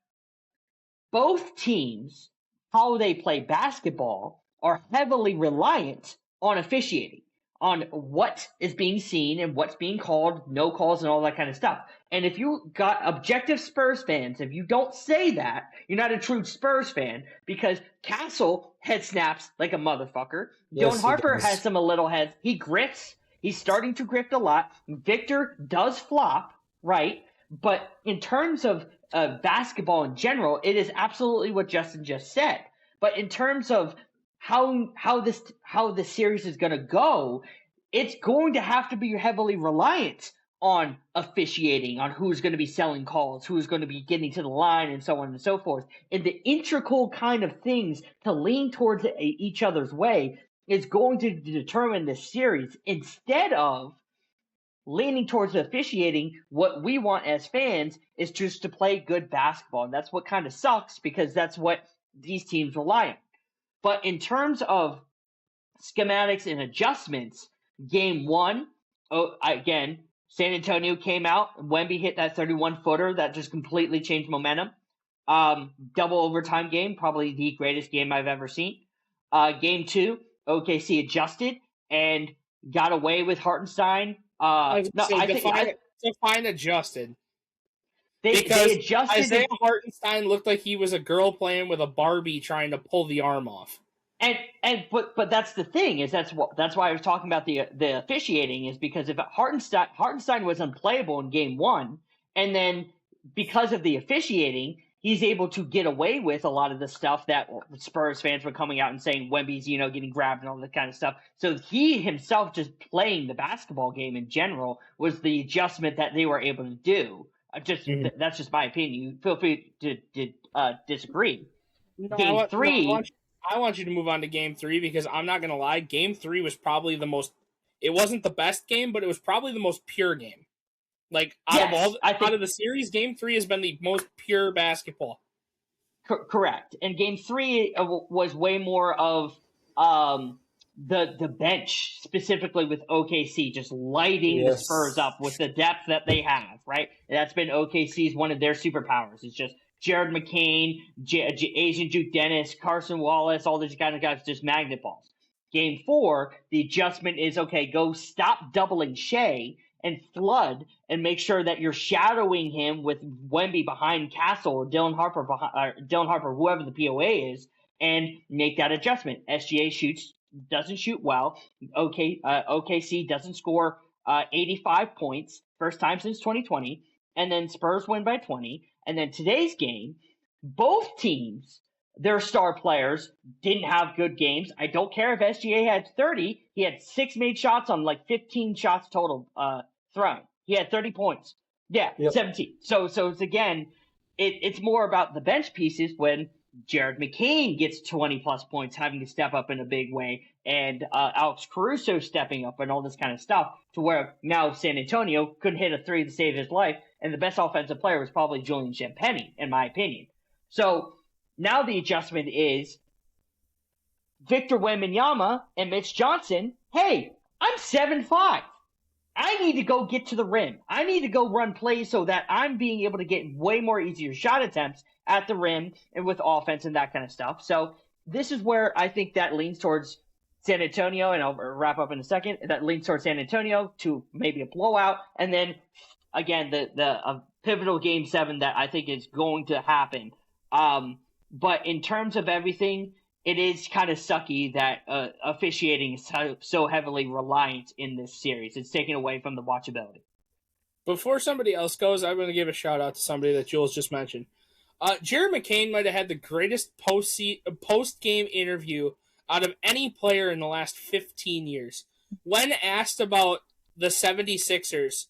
A: both teams, how they play basketball, are heavily reliant on officiating, on what is being seen and what's being called, no calls, and all that kind of stuff. And if you got objective Spurs fans, if you don't say that, you're not a true Spurs fan, because Castle head snaps like a motherfucker.
C: Yes,
A: Dylan Harper
C: does.
A: has some little heads. He grifts. He's starting to grift a lot. Victor does flop, right? But in terms of basketball in general, it is absolutely what Justin just said. But in terms of how this series is going to go, it's going to have to be heavily reliant on officiating, on who's going to be selling calls, who's going to be getting to the line, and so on and so forth. And the integral kind of things to lean towards each other's way is going to determine this series, instead of leaning towards officiating. What we want as fans is just to play good basketball, and that's what kind of sucks because that's what these teams rely on. But in terms of schematics and adjustments, game 1, again, San Antonio came out, Wemby hit that 31-footer that just completely changed momentum. Double overtime game, probably the greatest game I've ever seen. Game 2, OKC adjusted and got away with Hartenstein.
B: Define adjusted.
A: They adjusted.
B: Isaiah Hartenstein looked like he was a girl playing with a Barbie trying to pull the arm off.
A: But that's the thing, is that's why I was talking about the officiating, is because if Hartenstein was unplayable in game 1, and then because of the officiating, he's able to get away with a lot of the stuff that Spurs fans were coming out and saying Wemby's, getting grabbed and all that kind of stuff. So he himself just playing the basketball game in general was the adjustment that they were able to do. That's just my opinion. You feel free to disagree.
B: No,
A: Game 3.
B: I want you to move on to game 3 because I'm not going to lie. Game 3 was probably it wasn't the best game, but it was probably the most pure game. Like, out of the series, game 3 has been the most pure basketball.
A: Correct. And game 3 was way more of the bench, specifically with OKC, just lighting the Spurs up with the depth that they have, right? And that's been OKC's one of their superpowers. It's just Jared McCain, Asian Juke Dennis, Carson Wallace, all these kind of guys, just magnet balls. Game 4, the adjustment is, okay, go stop doubling Shea and flood and make sure that you're shadowing him with Wemby behind Castle or Dylan Harper, whoever the POA is, and make that adjustment. SGA doesn't shoot well. OKC doesn't score 85 points, first time since 2020, and then Spurs win by 20. And then today's game, both teams, their star players didn't have good games. I don't care if SGA had 30. He had 6 made shots on like 15 shots total thrown. He had 30 points. Yeah, yep. 17. So it's again, it's more about the bench pieces when Jared McCain gets 20-plus points, having to step up in a big way, and Alex Caruso stepping up and all this kind of stuff, to where now San Antonio couldn't hit a 3 to save his life, and the best offensive player was probably Julian Champagnie, in my opinion. So now the adjustment is Victor Wembanyama and Mitch Johnson. Hey, I'm 7'5". I need to go get to the rim. I need to go run plays so that I'm being able to get way more easier shot attempts at the rim and with offense and that kind of stuff. So this is where I think that leans towards San Antonio, and I'll wrap up in a second. That leans towards San Antonio to maybe a blowout, and then again the pivotal Game 7 that I think is going to happen. But in terms of everything, it is kind of sucky that officiating is so heavily reliant in this series. It's taken away from the watchability.
B: Before somebody else goes, I'm going to give a shout out to somebody that Jules just mentioned. Jared McCain might have had the greatest post-game interview out of any player in the last 15 years. When asked about the 76ers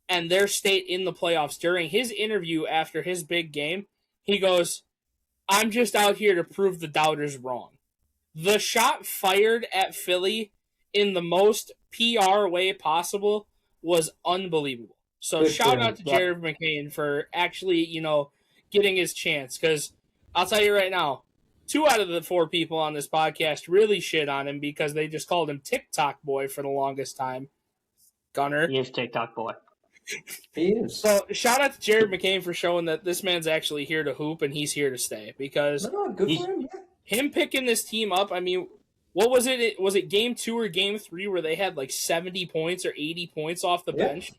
B: and their state in the playoffs during his interview after his big game, he goes, "I'm just out here to prove the doubters wrong." The shot fired at Philly in the most PR way possible was unbelievable. So shout out to Jared McCain for actually, getting his chance. Because I'll tell you right now, 2 out of the 4 people on this podcast really shit on him because they just called him TikTok boy for the longest time. Gunner.
A: He is TikTok boy.
C: He is.
B: So shout out to Jared McCain for showing that this man's actually here to hoop and he's here to stay. Because
C: good for him, yeah.
B: Him picking this team up, I mean, what was it? Was it game 2 or game 3 where they had like 70 points or 80 points off the bench?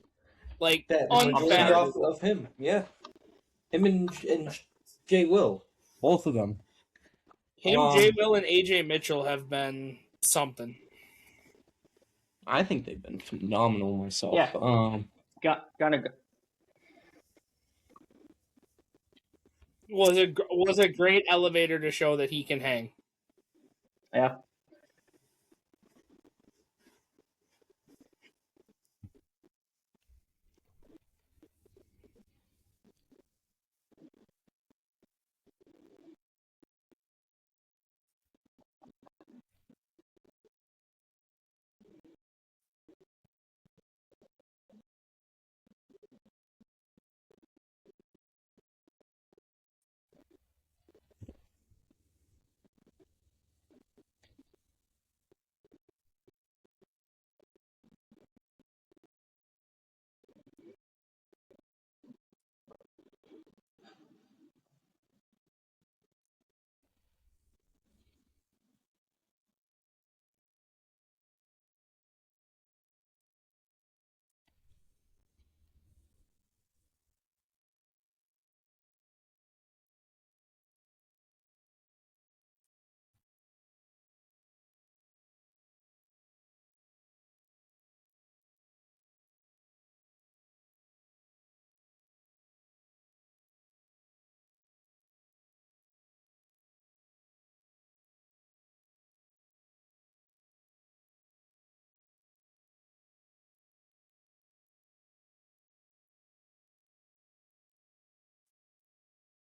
B: Like,
C: unfathomable. Of him, yeah. Him and Jay Will. Both of them.
B: Jay Will, and AJ Mitchell have been something.
C: I think they've been phenomenal myself.
A: Yeah. Gonna go.
B: Was a great elevator to show that he can hang.
A: Yeah.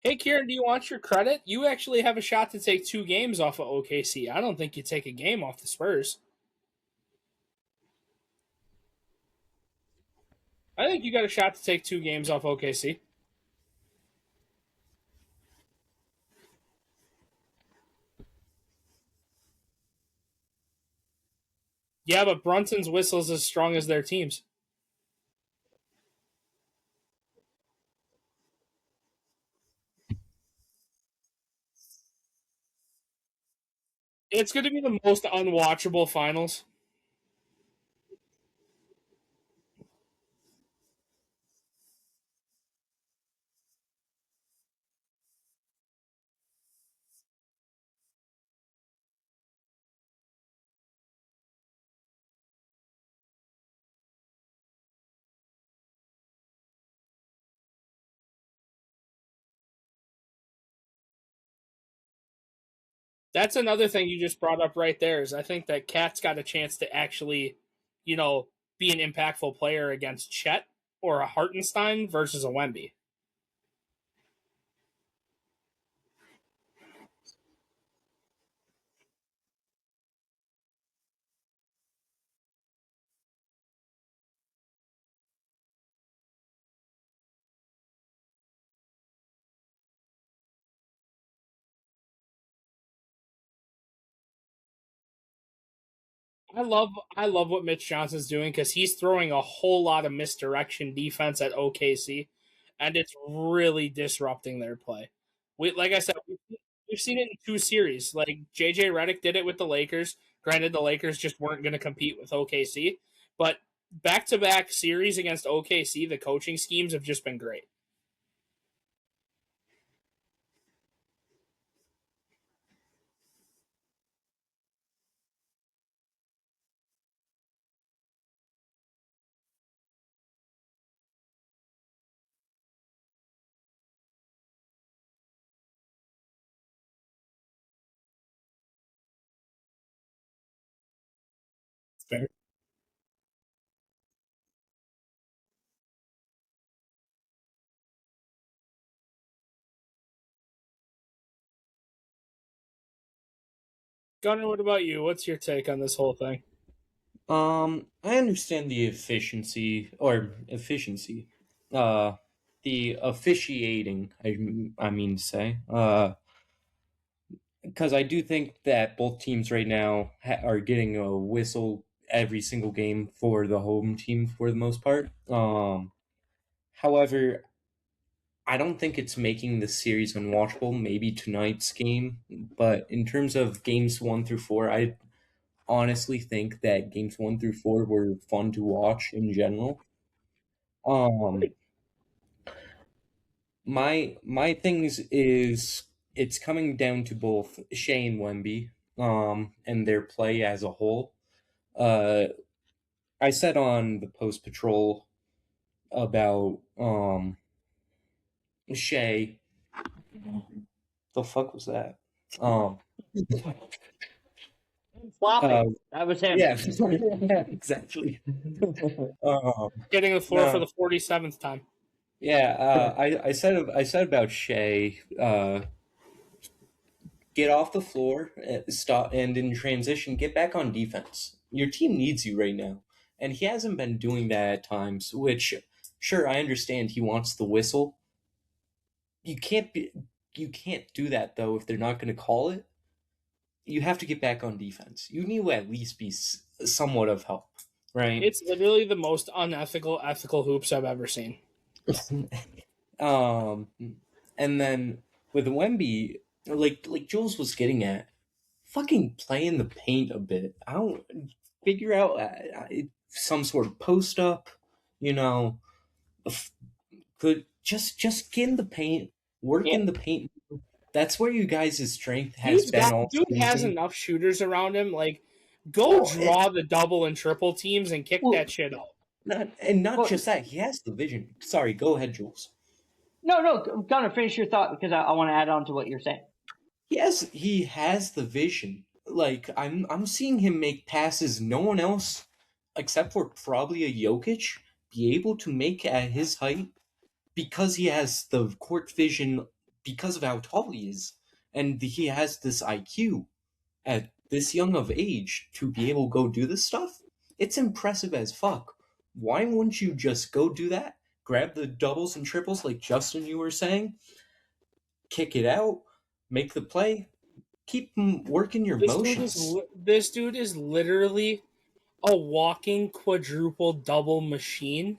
B: Hey, Kieran, do you want your credit? You actually have a shot to take 2 games off of OKC. I don't think you take a game off the Spurs. I think you got a shot to take 2 games off OKC. Yeah, but Brunson's whistle's as strong as their team's. It's going to be the most unwatchable finals. That's another thing you just brought up right there is I think that Cat's got a chance to actually, be an impactful player against Chet or a Hartenstein versus a Wemby. I love what Mitch Johnson's doing because he's throwing a whole lot of misdirection defense at OKC, and it's really disrupting their play. Like I said, we've seen it in 2 series. Like JJ Redick did it with the Lakers. Granted, the Lakers just weren't going to compete with OKC, but back-to-back series against OKC, the coaching schemes have just been great. Fair. Gunnar, what about you? What's your take on this whole thing?
C: I understand the efficiency, the officiating. I mean to say, because I do think that both teams right now are getting a whistle every single game for the home team for the most part. However, I don't think it's making the series unwatchable. Maybe tonight's game, but in terms of games 1 through 4, I honestly think that games 1 through 4 were fun to watch in general. Um, my things is it's coming down to both Shea and Wemby, and their play as a whole. Uh, I said on the Post Patrol about Shea. The fuck was that?
A: Flopping. That was him.
C: Yeah, exactly.
B: Getting the floor for
C: No.
B: the 47th time.
C: Yeah, I said about Shea, get off the floor, stop, and in transition, get back on defense. Your team needs you right now, and he hasn't been doing that at times. Which, sure, I understand he wants the whistle. You can't do that though if they're not going to call it. You have to get back on defense. You need to at least be somewhat of help, right?
B: It's literally the most unethical, ethical hoops I've ever seen.
C: And then with Wemby, like Jules was getting at, fucking play in the paint a bit. I don't figure out some sort of post up, you know. Could just get in the paint, work in the paint. That's where you guys' strength has been all
B: Dude has
C: season.
B: enough shooters around him. Like, go draw the double and triple teams and kick that shit out.
C: Not just that, he has the vision. Sorry, go ahead, Jules.
A: No, Gunnar, finish your thought because I want to add on to what you're saying.
C: Yes, he has the vision. Like I'm seeing him make passes no one else, except for probably a Jokic, be able to make at his height because he has the court vision because of how tall he is, and he has this IQ at this young of age to be able to go do this stuff. It's impressive as fuck. Why wouldn't you just go do that? Grab the doubles and triples like Justin you were saying, kick it out, make the play, keep working your motions.
B: This dude is literally a walking quadruple double machine,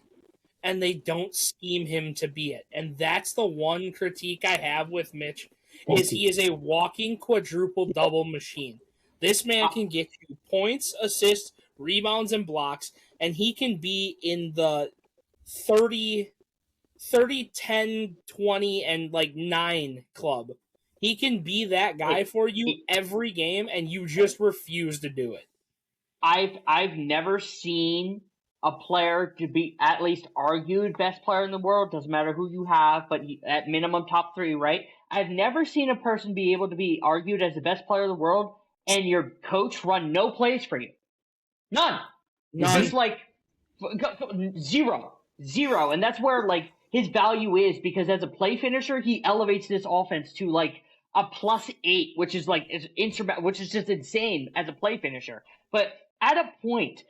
B: and they don't scheme him to be it. And that's the one critique I have with Mitch, is he is a walking quadruple double machine. This man can get you points, assists, rebounds, and blocks, and he can be in the 30, 10, 20, and like 9 club. He can be that guy for you every game, and you just refuse to do it.
A: I've never seen a player to be at least argued best player in the world. Doesn't matter who you have, but at minimum top 3, right? I've never seen a person be able to be argued as the best player in the world and your coach run no plays for you. None. It's just like zero. And that's where like his value is, because as a play finisher, he elevates this offense to like a +8, which is like which is just insane as a play finisher. But at a point,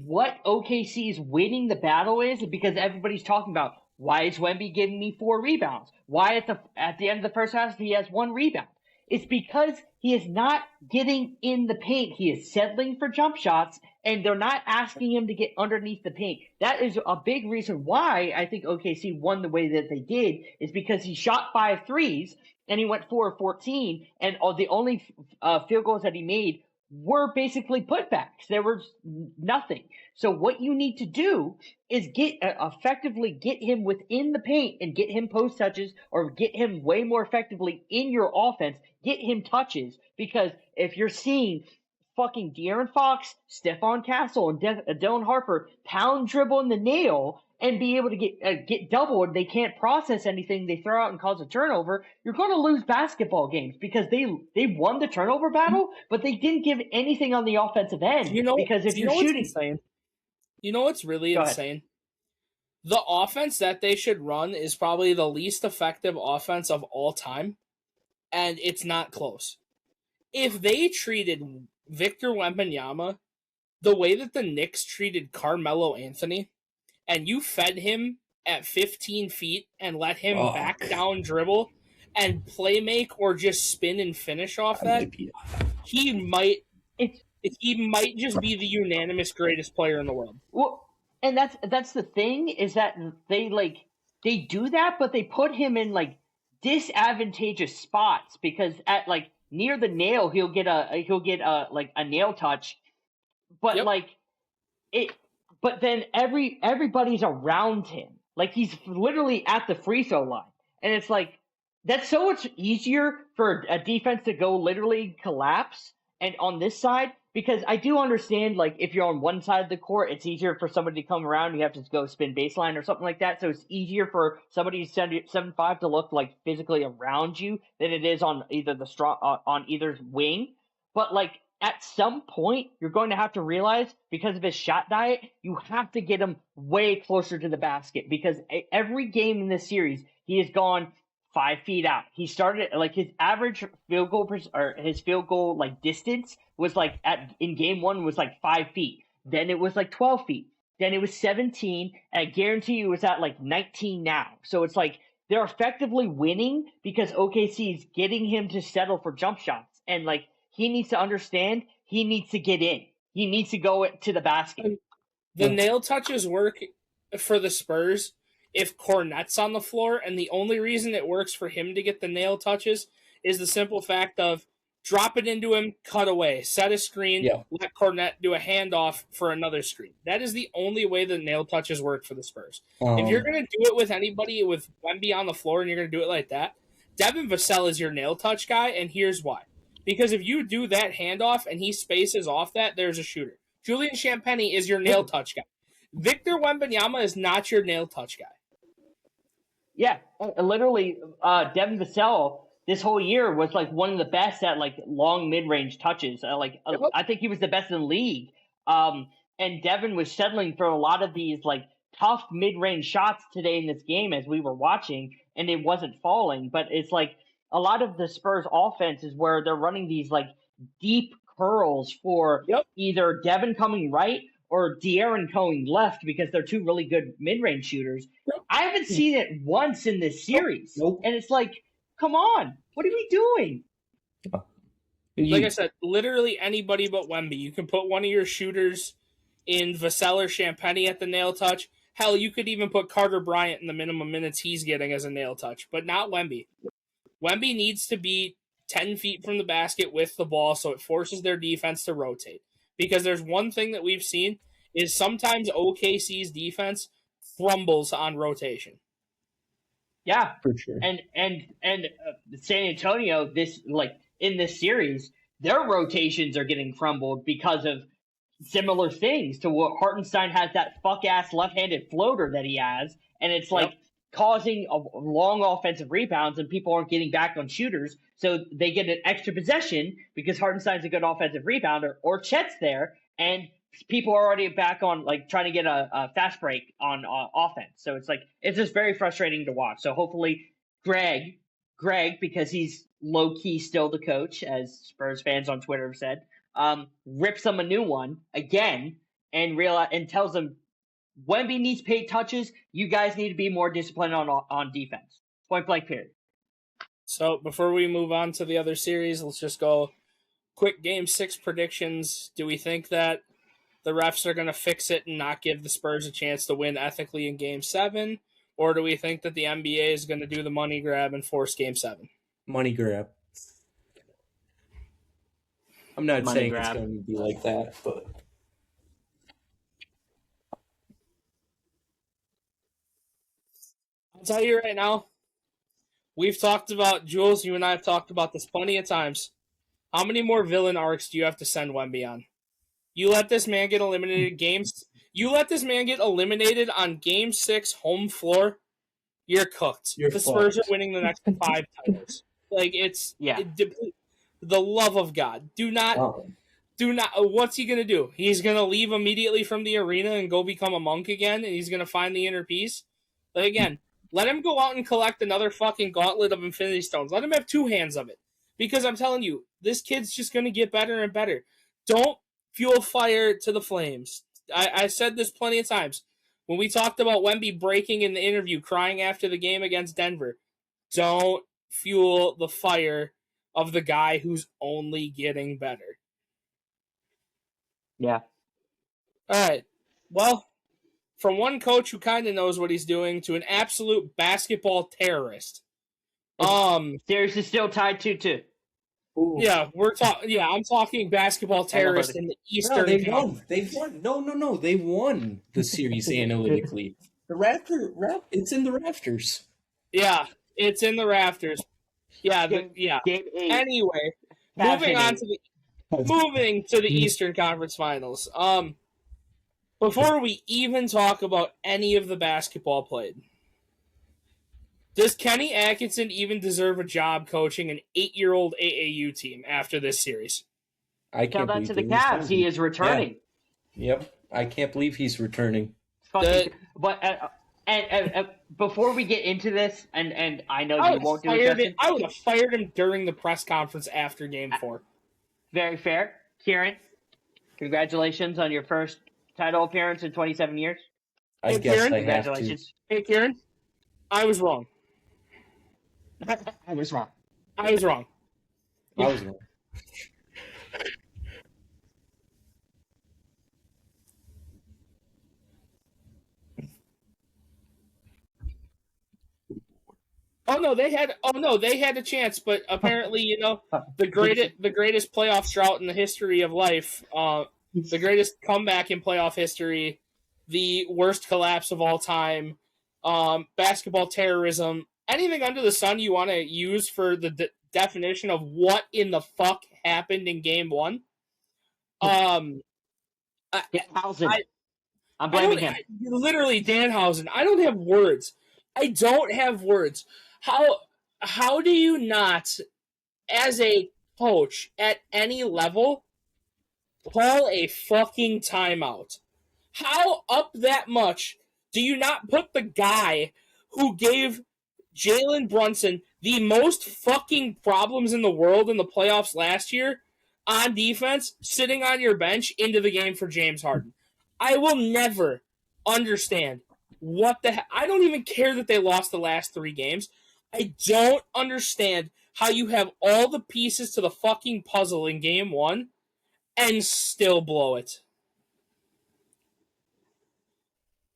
A: what OKC is winning the battle is because everybody's talking about, why is Wemby giving me 4 rebounds? Why at the end of the first half he has 1 rebound? It's because he is not getting in the paint. He is settling for jump shots, and they're not asking him to get underneath the paint. That is a big reason why I think OKC won the way that they did, is because he shot 5 threes, and he went 4 of 14, and the only field goals that he made were basically putbacks. There was nothing. So what you need to do is effectively get him within the paint and get him post touches, or get him way more effectively in your offense, get him touches, because if you're seeing fucking De'Aaron Fox, Stephon Castle, and Dylan Harper pound dribble in the nail, and be able to get doubled. They can't process anything. They throw out and cause a turnover. You're going to lose basketball games because they won the turnover battle, but they didn't give anything on the offensive end. Because if you're shooting,
B: insane? You know what's really insane? The offense that they should run is probably the least effective offense of all time, and it's not close. If they treated Victor Wembanyama the way that the Knicks treated Carmelo Anthony, and you fed him at 15 feet and let him back down dribble and play make or just spin and finish off that, he might just be the unanimous greatest player in the world.
A: Well, and that's the thing, is that they do that, but they put him in disadvantageous spots, because at near the nail he'll get a nail touch, but but then everybody's around him, he's literally at the free throw line, and it's that's so much easier for a defense to go literally collapse and on this side. Because I do understand, if you're on one side of the court, it's easier for somebody to come around. You have to go spin baseline or something like that. So it's easier for somebody 7'5" to look physically around you than it is on either on either wing. But at some point, you're going to have to realize, because of his shot diet, you have to get him way closer to the basket. Because every game in this series, he has gone 5 feet out. He started his average field goal his field goal distance was in game 1 was 5 feet. Then it was 12 feet. Then it was 17. And I guarantee you it's at 19 now. So it's they're effectively winning because OKC is getting him to settle for jump shots. And he needs to understand he needs to get in. He needs to go to the basket.
B: The nail touches work for the Spurs if Cornette's on the floor, and the only reason it works for him to get the nail touches is the simple fact of drop it into him, cut away, set a screen, let Cornette do a handoff for another screen. That is the only way the nail touches work for the Spurs. If you're going to do it with anybody with Wemby on the floor and you're going to do it like that, Devin Vassell is your nail touch guy, and here's why. Because if you do that handoff and he spaces off that, there's a shooter. Julian Champagnie is your nail touch guy. Victor Wembanyama is not your nail touch guy.
A: Yeah, literally, Devin Vassell this whole year was one of the best at long mid-range touches. I think he was the best in the league. And Devin was settling for a lot of these tough mid-range shots today in this game as we were watching, and it wasn't falling. But it's a lot of the Spurs offense is where they're running these deep curls for either Devin coming right or De'Aaron going left, because they're two really good mid-range shooters. I haven't seen it once in this series. And it's come on, what are we doing?
B: Like I said, literally anybody but Wemby. You can put one of your shooters in Vassell or Champagnie at the nail touch. Hell, you could even put Carter Bryant in the minimum minutes he's getting as a nail touch, but not Wemby. Wemby needs to be 10 feet from the basket with the ball, so it forces their defense to rotate. Because there's one thing that we've seen is sometimes OKC's defense crumbles on rotation.
A: Yeah,
C: for sure.
A: And San Antonio, in this series, their rotations are getting crumbled because of similar things to what Hartenstein has, that fuck ass left-handed floater that he has, and it's causing long offensive rebounds, and people aren't getting back on shooters, so they get an extra possession because Hartenstein's a good offensive rebounder, or Chet's there, and people are already back on trying to get a fast break on offense. So it's just very frustrating to watch. So hopefully Greg, because he's low key still the coach, as Spurs fans on Twitter have said, rips them a new one again and tells them, Wemby needs paid touches. You guys need to be more disciplined on defense. Point blank period.
B: So before we move on to the other series, let's just go quick Game 6 predictions. Do we think that the refs are going to fix it and not give the Spurs a chance to win ethically in Game 7? Or do we think that the NBA is going to do the money grab and force Game 7?
C: Money grab. I'm not saying it's going to be like that, but...
B: I'll tell you right now, we've talked about, Jules, you and I have talked about this plenty of times. How many more villain arcs do you have to send Wemby on? You let this man get eliminated. You let this man get eliminated on Game 6 home floor, you're cooked.
C: You're
B: The Spurs
C: fucked.
B: are winning the next 5 titles. Like, the love of God. Do not. What's he gonna do? He's gonna leave immediately from the arena and go become a monk again, and he's gonna find the inner peace. Like, again, let him go out and collect another fucking gauntlet of Infinity Stones. Let him have 2 hands of it, because I'm telling you, this kid's just gonna get better and better. Don't fuel fire to the flames. I said this plenty of times when we talked about Wemby breaking in the interview, crying after the game against Denver. Don't fuel the fire of the guy who's only getting better.
A: Yeah.
B: All right. Well, from one coach who kind of knows what he's doing to an absolute basketball terrorist.
A: Series is still tied 2-2.
B: Yeah, I'm talking basketball terrorist in the Eastern.
C: No, they won. They've won. No. They won the series analytically. The it's in the rafters.
B: Yeah, it's in the rafters. Yeah,
A: Game 8.
B: Anyway, moving to the Eastern Conference Finals. Before we even talk about any of the basketball played, does Kenny Atkinson even deserve a job coaching an 8-year-old AAU team after this series?
C: I can't
A: Tell that to the
C: believe
A: Cavs. He is returning.
C: Yeah. Yep, I can't believe he's returning.
A: But before we get into this, and I know you won't do it, Justin.
B: I would have fired him during the press conference after Game 4.
A: Very fair. Kieran, congratulations on your first title appearance in 27 years.
C: I guess
B: Kieran,
C: I have to.
A: Congratulations.
B: Hey, Kieran, I was wrong.
A: I was wrong.
C: I was wrong.
B: Oh no, they had a chance, but apparently, the greatest playoff drought in the history of life, the greatest comeback in playoff history, the worst collapse of all time, basketball terrorism, anything under the sun you want to use for the definition of what in the fuck happened in Game 1.
A: Danhausen. I'm blaming him.
B: Literally, Danhausen. I don't have words. How do you not, as a coach at any level, call a fucking timeout? How up that much do you not put the guy who gave Jalen Brunson the most fucking problems in the world in the playoffs last year on defense, sitting on your bench into the game for James Harden? I will never understand I don't even care that they lost the last 3 games. I don't understand how you have all the pieces to the fucking puzzle in Game 1 and still blow it.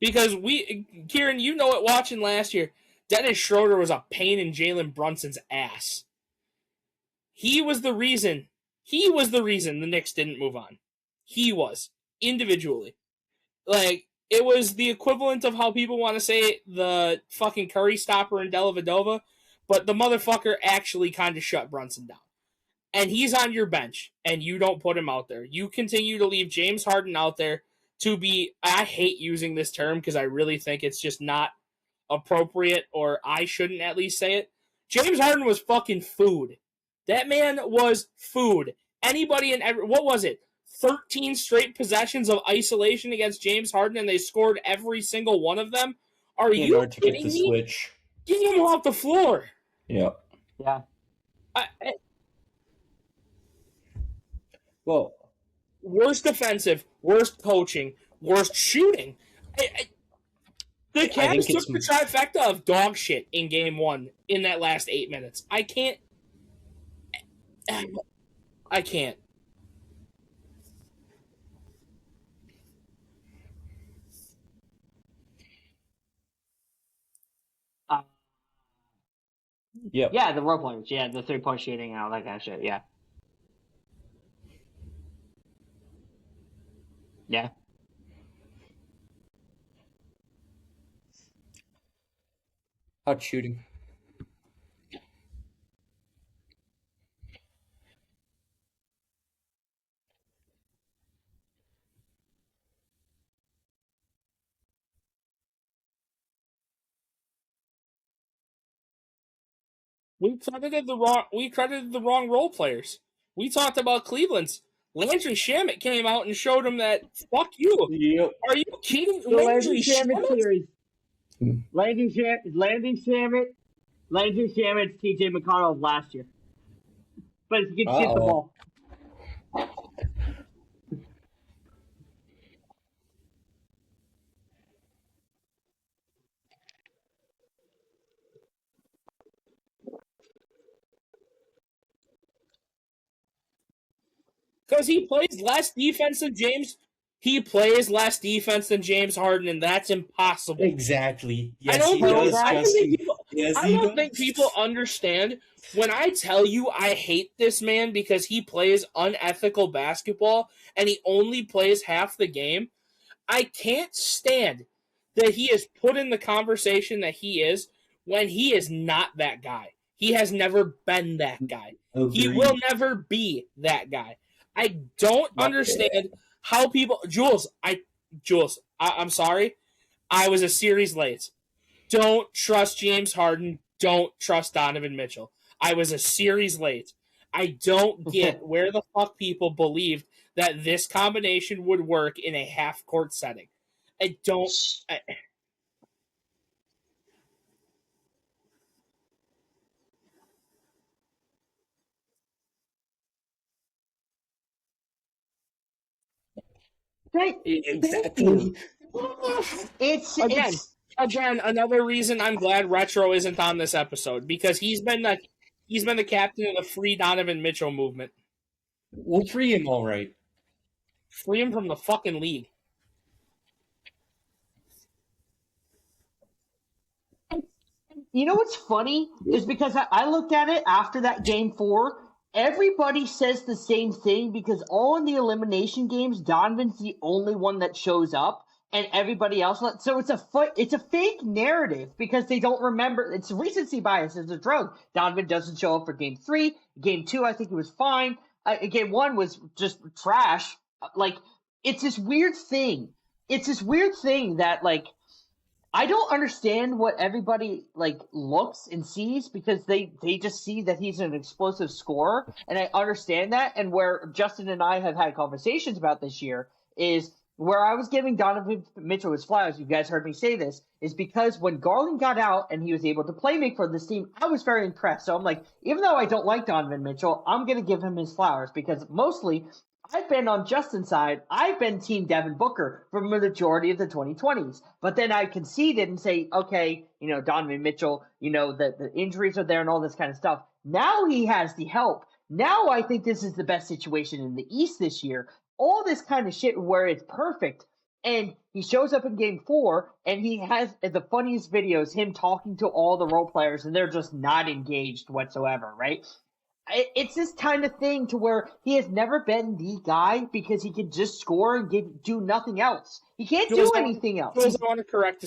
B: Because Kieran, you know it watching last year, Dennis Schroeder was a pain in Jalen Brunson's ass. He was the reason the Knicks didn't move on. He was, individually. Like, it was the equivalent of how people want to say the fucking Curry stopper in Dellavedova, but the motherfucker actually kind of shut Brunson down. And he's on your bench, and you don't put him out there. You continue to leave James Harden out there to be, I hate using this term because I really think it's just not appropriate, or I shouldn't at least say it. James Harden was fucking food. That man was food. Anybody what was it? 13 straight possessions of isolation against James Harden, and they scored every single one of them? Are you kidding me?
C: Switch.
B: Get him off the floor.
C: Yep.
A: Yeah.
C: Well,
B: worst defensive, worst coaching, worst shooting. The Cavs took the trifecta of dog shit in Game 1 in that last 8 minutes. I can't.
C: Yep.
A: Yeah, the role players. Yeah, the 3-point shooting and all that kind of shit. Yeah. Yeah.
C: Hot shooting.
B: We credited the wrong role players. We talked about Cleveland's. Landry Shamet came out and showed him that fuck you.
C: Yep.
B: Are you kidding?
A: The Landry Shamet
B: Shamet?
A: series. Landry Shamet, TJ McConnell of last year. But he can shoot the ball.
B: Because he plays less defense than James. He plays less defense than James Harden, and that's impossible.
C: Exactly. Yes,
B: I
C: he does, Justin.
B: I don't think people understand when I tell you I hate this man because he plays unethical basketball and he only plays half the game. I can't stand that he is put in the conversation that he is when he is not that guy. He has never been that guy.
C: Agreed.
B: He will never be that guy. I don't understand how people... Jules, I'm sorry. I was a series late. Don't trust James Harden. Don't trust Donovan Mitchell. I was a series late. I don't get where the fuck people believed that this combination would work in a half-court setting. I don't...
C: Exactly.
A: It's
B: Again, another reason I'm glad Retro isn't on this episode because he's been the captain of the Free Donovan Mitchell movement.
C: We'll free him, all right.
B: Free him from the fucking league.
A: You know what's funny is because I looked at it after that game 4. Everybody says the same thing because all in the elimination games, Donovan's the only one that shows up, and everybody else. So it's a fake narrative because they don't remember. It's recency bias. It's a drug. Donovan doesn't show up for game 3. Game 2, I think he was fine. Game 1 was just trash. Like it's this weird thing. It's this weird thing that like. I don't understand what everybody like looks and sees because they just see that he's an explosive scorer, and I understand that. And where Justin and I have had conversations about this year is where I was giving Donovan Mitchell his flowers. You guys heard me say this is because when Garland got out and he was able to play make for this team, I was very impressed. So I'm like, even though I don't like Donovan Mitchell, I'm gonna give him his flowers because mostly. I've been on Justin's side. I've been Team Devin Booker for the majority of the 2020s. But then I conceded and say, okay, Donovan Mitchell, the injuries are there and all this kind of stuff. Now he has the help. Now I think this is the best situation in the East this year. All this kind of shit where it's perfect. And he shows up in game 4 and he has the funniest videos, him talking to all the role players and they're just not engaged whatsoever, right? It's this kind of thing to where he has never been the guy because he can just score and do nothing else. He can't do anything else.
B: Jules, I want to correct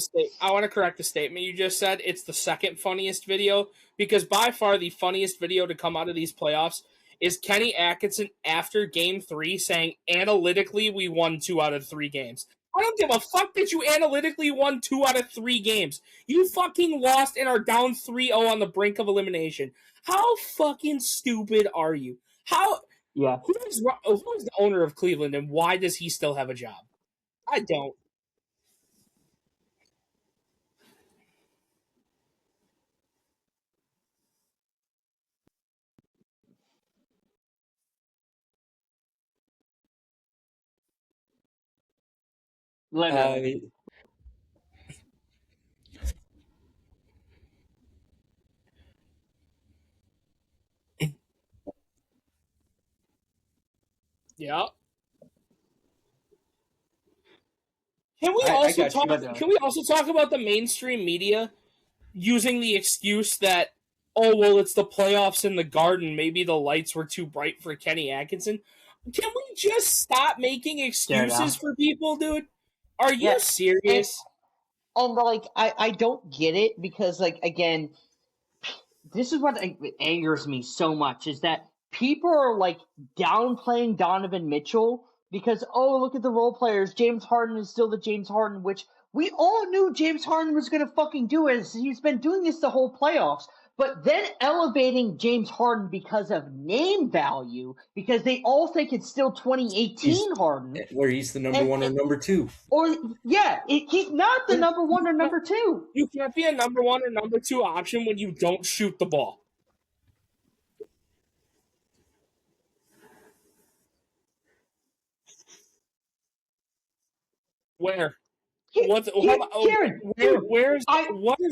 B: the statement you just said. It's the second funniest video because by far the funniest video to come out of these playoffs is Kenny Atkinson after Game 3 saying, analytically, we won 2 out of 3 games. I don't give a fuck that you analytically won 2 out of 3 games. You fucking lost and are down 3-0 on the brink of elimination. How fucking stupid are you?
A: Yeah.
B: Who is the owner of Cleveland and why does he still have a job? I don't. Yeah. Can we also talk about the mainstream media using the excuse that, oh, well, it's the playoffs in the Garden. Maybe the lights were too bright for Kenny Atkinson. Can we just stop making excuses for people, dude? Are you serious?
A: And like, I don't get it because, like, again, this is what angers me so much is that people are, like, downplaying Donovan Mitchell because, oh, look at the role players. James Harden is still the James Harden, which we all knew James Harden was going to fucking do it. He's been doing this the whole playoffs. but then elevating James Harden because of name value, because they all think it's still 2018 Harden.
C: Where he's the number one or number two.
A: He's not the number one or number two.
B: You can't be a number one or number two option when you don't shoot the ball. Where? What has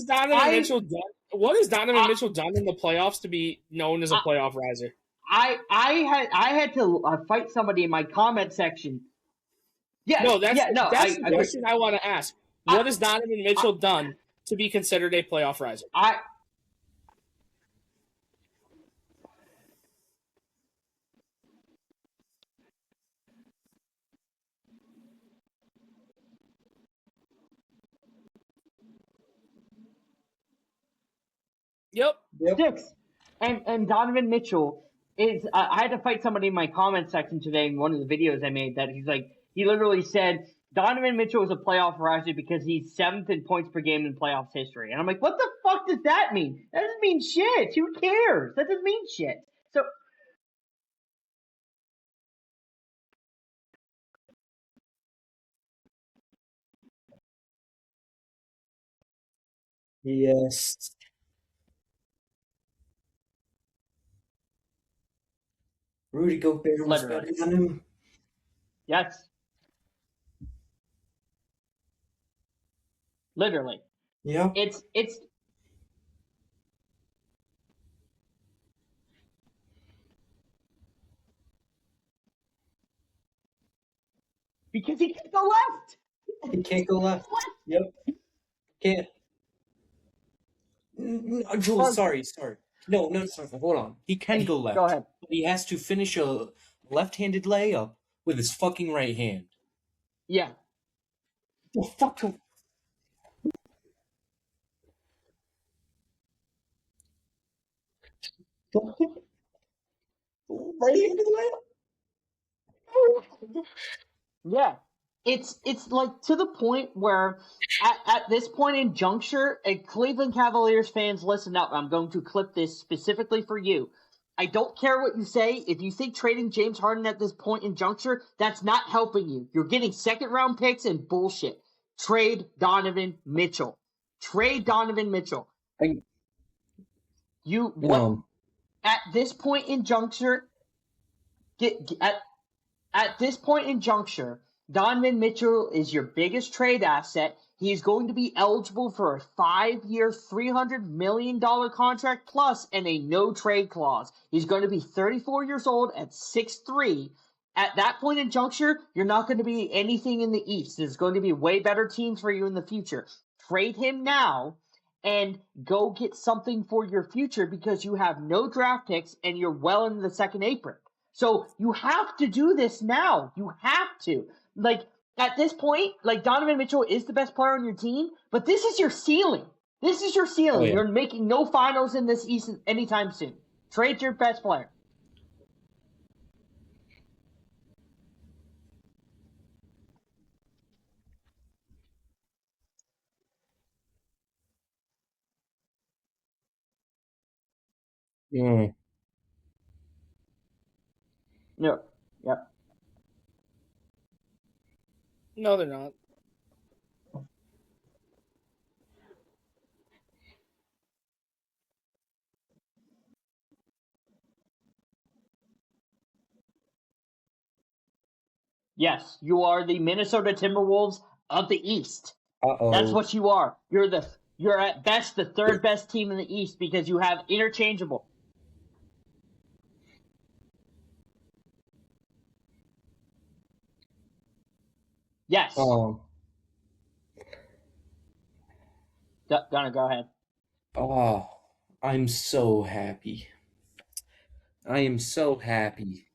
B: Donovan Mitchell done? What has Donovan Mitchell done in the playoffs to be known as a playoff riser?
A: I had to fight somebody in my comment section.
B: That's the question I want to ask. What has Donovan Mitchell done to be considered a playoff riser? Yep.
A: 6. And Donovan Mitchell is. I had to fight somebody in my comment section today in one of the videos I made that he literally said Donovan Mitchell is a playoff riser because he's 7th in points per game in playoffs history. And I'm like, what the fuck does that mean? That doesn't mean shit. Who cares? That doesn't mean shit. So.
C: Yes. Rudy Gobert was better than him.
A: Yes. Literally.
C: Yeah.
A: It's because he can't go left.
C: He can't go left. Yep. Can't. Joel, sorry. No, hold on. He can go left.
A: Go ahead.
C: But he has to finish a left-handed layup with his fucking right hand.
A: Yeah.
C: Oh, fuck him. Right-handed layup?
A: Yeah. It's like to the point where at this point in juncture, Cleveland Cavaliers fans, listen up. I'm going to clip this specifically for you. I don't care what you say. If you think trading James Harden at this point in juncture, that's not helping you. You're getting second-round picks and bullshit. Trade Donovan Mitchell. At this point in juncture, at this point in juncture, Donovan Mitchell is your biggest trade asset. He is going to be eligible for a 5-year, $300 million contract plus and a no-trade clause. He's going to be 34 years old at 6'3". At that point in juncture, you're not going to be anything in the East. There's going to be way better teams for you in the future. Trade him now and go get something for your future because you have no draft picks and you're well into the second apron. So you have to do this now. You have to. Like, at this point, like, Donovan Mitchell is the best player on your team, but this is your ceiling. Oh, yeah. You're making no finals in this East anytime soon. Trade your best player.
C: Yeah.
A: No. Yep.
B: No, they're not.
A: Yes, you are the Minnesota Timberwolves of the East.
C: Uh-oh.
A: That's what you are. You're at best the third best team in the East because you have interchangeable. Yes. Donna, go ahead.
C: Oh, I'm so happy. I am so happy.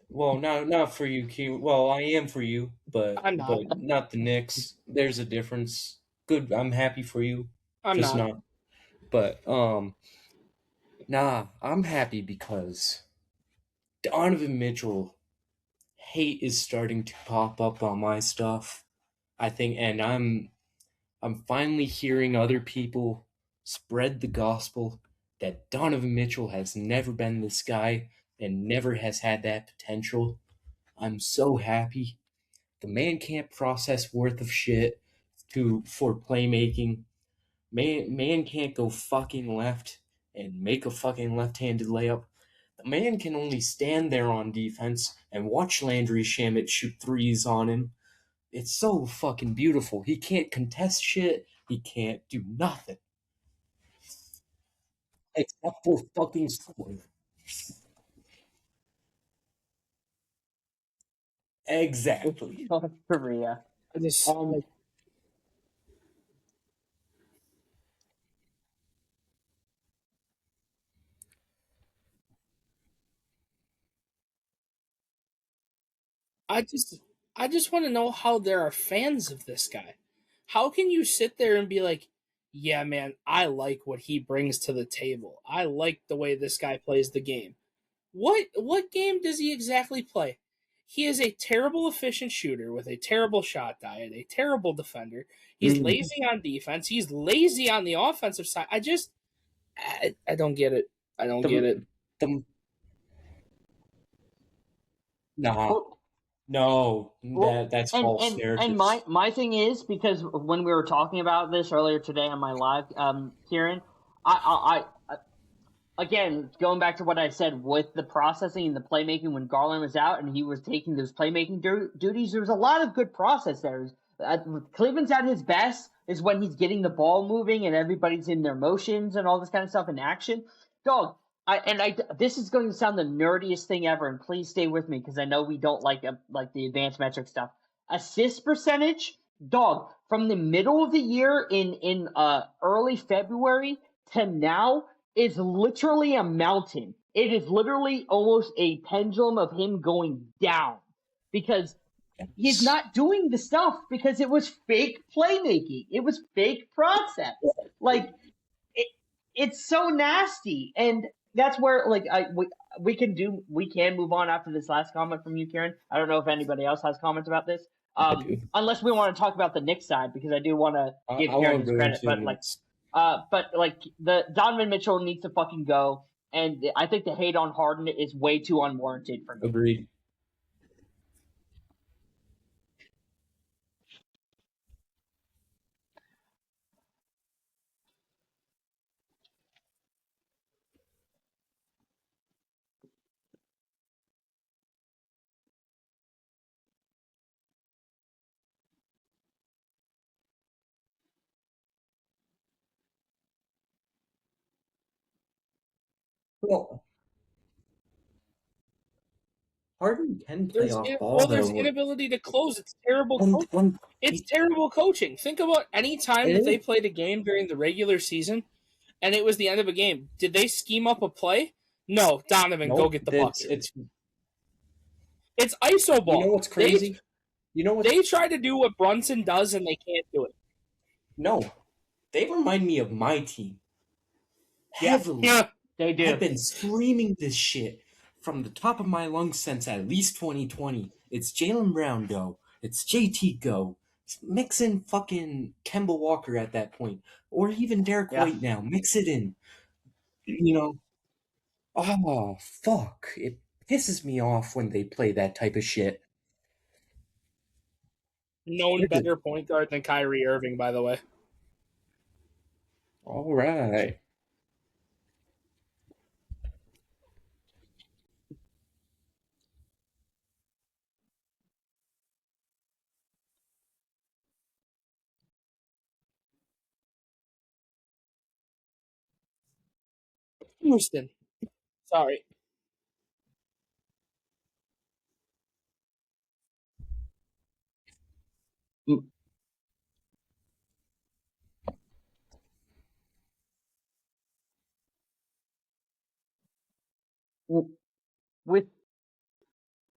C: Well, not for you, Q. Well, I am for you, but
B: I'm not.
C: But not the Knicks. There's a difference. Good. I'm happy for you.
B: I'm
C: just
B: not.
C: But I'm happy because Donovan Mitchell hate is starting to pop up on my stuff. I think, and I'm finally hearing other people spread the gospel that Donovan Mitchell has never been this guy and never has had that potential. I'm so happy. The man can't process worth of shit for playmaking. Man can't go fucking left and make a fucking left-handed layup. The man can only stand there on defense and watch Landry Shamet shoot threes on him. It's so fucking beautiful. He can't contest shit. He can't do nothing. Except for fucking score. Exactly.
A: North Korea.
B: I just I just want to know how there are fans of this guy. How can you sit there and be like, "Yeah, man, I like what he brings to the table. I like the way this guy plays the game." What game does he exactly play? He is a terrible efficient shooter with a terrible shot diet, a terrible defender. He's lazy on defense. He's lazy on the offensive side. I don't get it. I don't get it.
C: No, that's false narrative.
A: And my thing is, because when we were talking about this earlier today on my live, Kieran, I again, going back to what I said with the processing and the playmaking when Garland was out and he was taking those playmaking duties, there was a lot of good process there. Cleveland's at his best is when he's getting the ball moving and everybody's in their motions and all this kind of stuff in action. Dog, this is going to sound the nerdiest thing ever, and please stay with me because I know we don't like the advanced metric stuff. Assist percentage, dog, from the middle of the year in early February to now is literally a mountain. It is literally almost a pendulum of him going down because he's not doing the stuff because it was fake playmaking. It was fake process. Like it's so nasty, and that's where we can move on after this last comment from you, Kieran. I don't know if anybody else has comments about this. Unless we want to talk about the Knicks side because I do want to give Kieran his credit, but the Donovan Mitchell needs to fucking go, and I think the hate on Harden is way too unwarranted for me.
C: Agreed. Well, Harden can play off ball.
B: There's inability to close. It's terrible. It's terrible coaching. Think about any time that they played a game during the regular season, and it was the end of a game. Did they scheme up a play? No, Donovan, go get the bucket. It's ISO ball.
C: You know what's crazy?
B: They try to do what Brunson does, and they can't do it.
C: No, they remind me of my team. Heavily.
A: Yeah, they do.
C: I've been screaming this shit from the top of my lungs since at least 2020. It's Jaylen Brown go. It's JT go. Mix in fucking Kemba Walker at that point. Or even Derek White now. Mix it in. Oh, fuck. It pisses me off when they play that type of shit.
B: No better point guard than Kyrie Irving, by the way.
C: All right.
B: Houston. Sorry.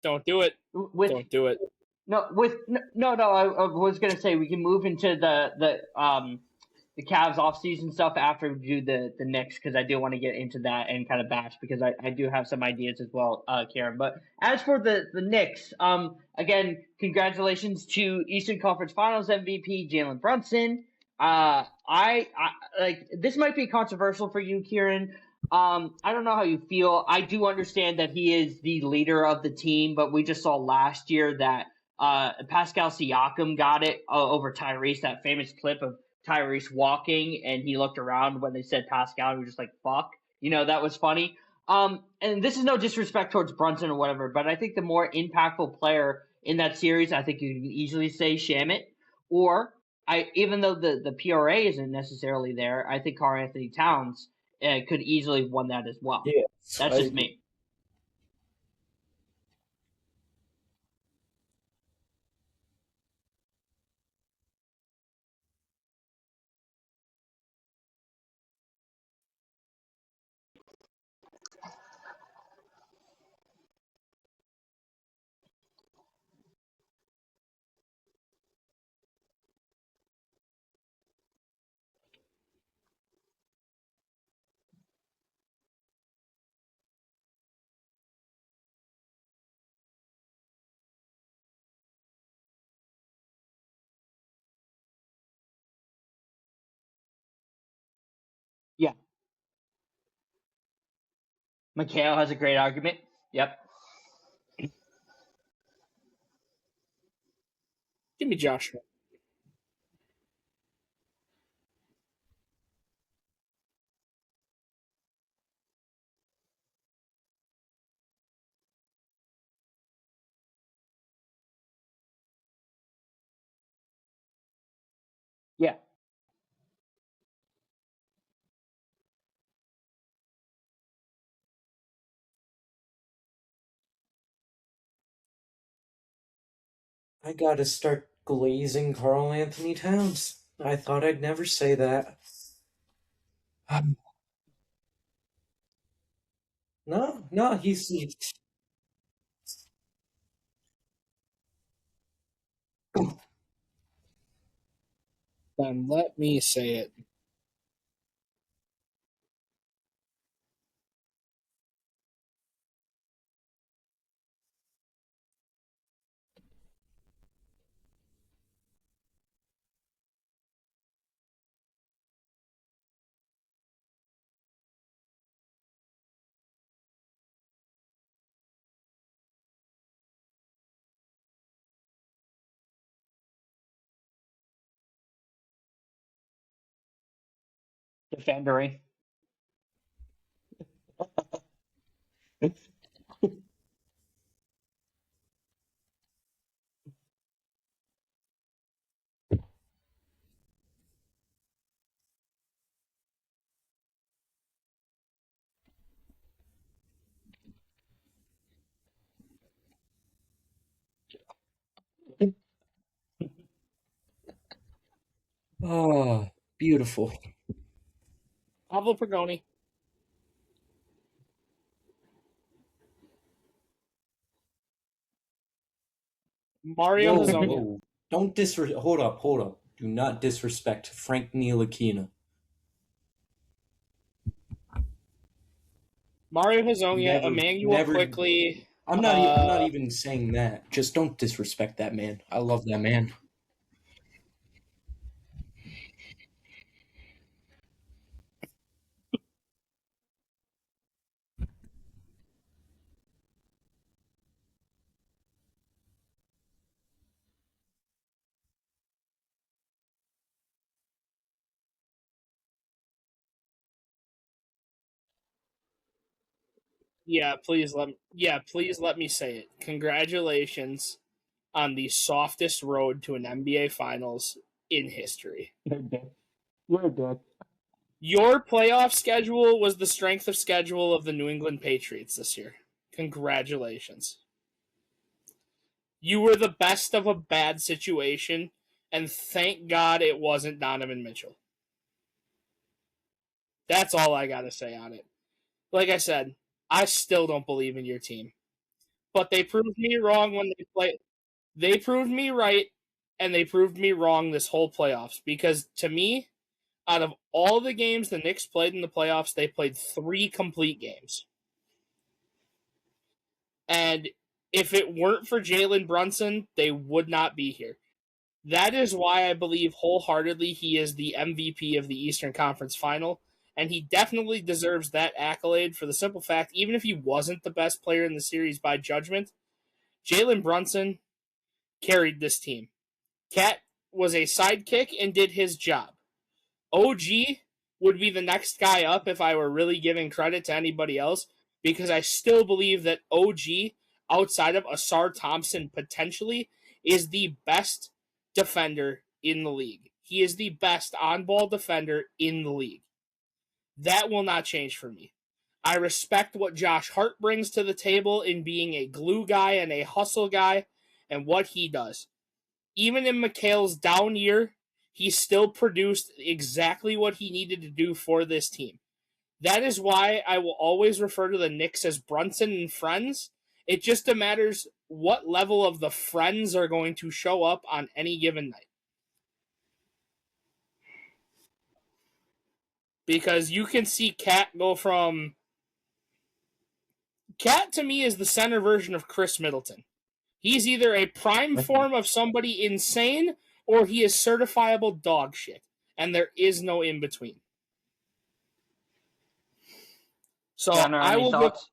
B: Don't do it. Don't do it.
A: No. I was gonna say we can move into the Cavs off-season stuff after we do the Knicks because I do want to get into that and kind of bash because I do have some ideas as well, Karen. But as for the Knicks, again, congratulations to Eastern Conference Finals MVP Jalen Brunson. I like this might be controversial for you, Kieran. I don't know how you feel. I do understand that he is the leader of the team, but we just saw last year that Pascal Siakam got it over Tyrese. That famous clip of Tyrese walking, and he looked around when they said Pascal, and he was just like, "Fuck," that was funny. And this is no disrespect towards Brunson or whatever, but I think the more impactful player in that series, I think you can easily say Shamit, or even though the PRA isn't necessarily there, I think Karl Anthony Towns could easily have won that as well.
C: Yes,
A: That's just me. Yeah. Mikhail has a great argument. Yep.
B: Give me Joshua.
A: Yeah.
C: I gotta start glazing Carl Anthony Towns. I thought I'd never say that. No, he's
B: Then let me say it.
A: Defendery.
C: oh, beautiful.
B: Pablo Pergoni. Mario
C: Whoa,
B: Hezonja.
C: whoa. Don't hold up. Do not disrespect Frank Ntilikina.
B: Mario Hezonja, Emmanuel
C: never.
B: Quickly.
C: I'm not even saying that. Just don't disrespect that man. I love that man.
B: Please let me say it. Congratulations on the softest road to an NBA Finals in history.
A: You're good.
B: Your playoff schedule was the strength of schedule of the New England Patriots this year. Congratulations. You were the best of a bad situation, and thank God it wasn't Donovan Mitchell. That's all I got to say on it. Like I said, I still don't believe in your team. But they proved me wrong when they played. They proved me right, and they proved me wrong this whole playoffs. Because to me, out of all the games the Knicks played in the playoffs, they played 3 complete games. And if it weren't for Jalen Brunson, they would not be here. That is why I believe wholeheartedly he is the MVP of the Eastern Conference Final, and he definitely deserves that accolade for the simple fact, even if he wasn't the best player in the series by judgment, Jalen Brunson carried this team. Cat was a sidekick and did his job. OG would be the next guy up if I were really giving credit to anybody else, because I still believe that OG, outside of Asar Thompson potentially, is the best defender in the league. He is the best on-ball defender in the league. That will not change for me. I respect what Josh Hart brings to the table in being a glue guy and a hustle guy and what he does. Even in McHale's down year, he still produced exactly what he needed to do for this team. That is why I will always refer to the Knicks as Brunson and friends. It just matters what level of the friends are going to show up on any given night. Because you can see Cat go from... Cat, to me, is the center version of Chris Middleton. He's either a prime form of somebody insane, or he is certifiable dog shit. And there is no in between. So
A: Connor,
B: I
A: any thoughts?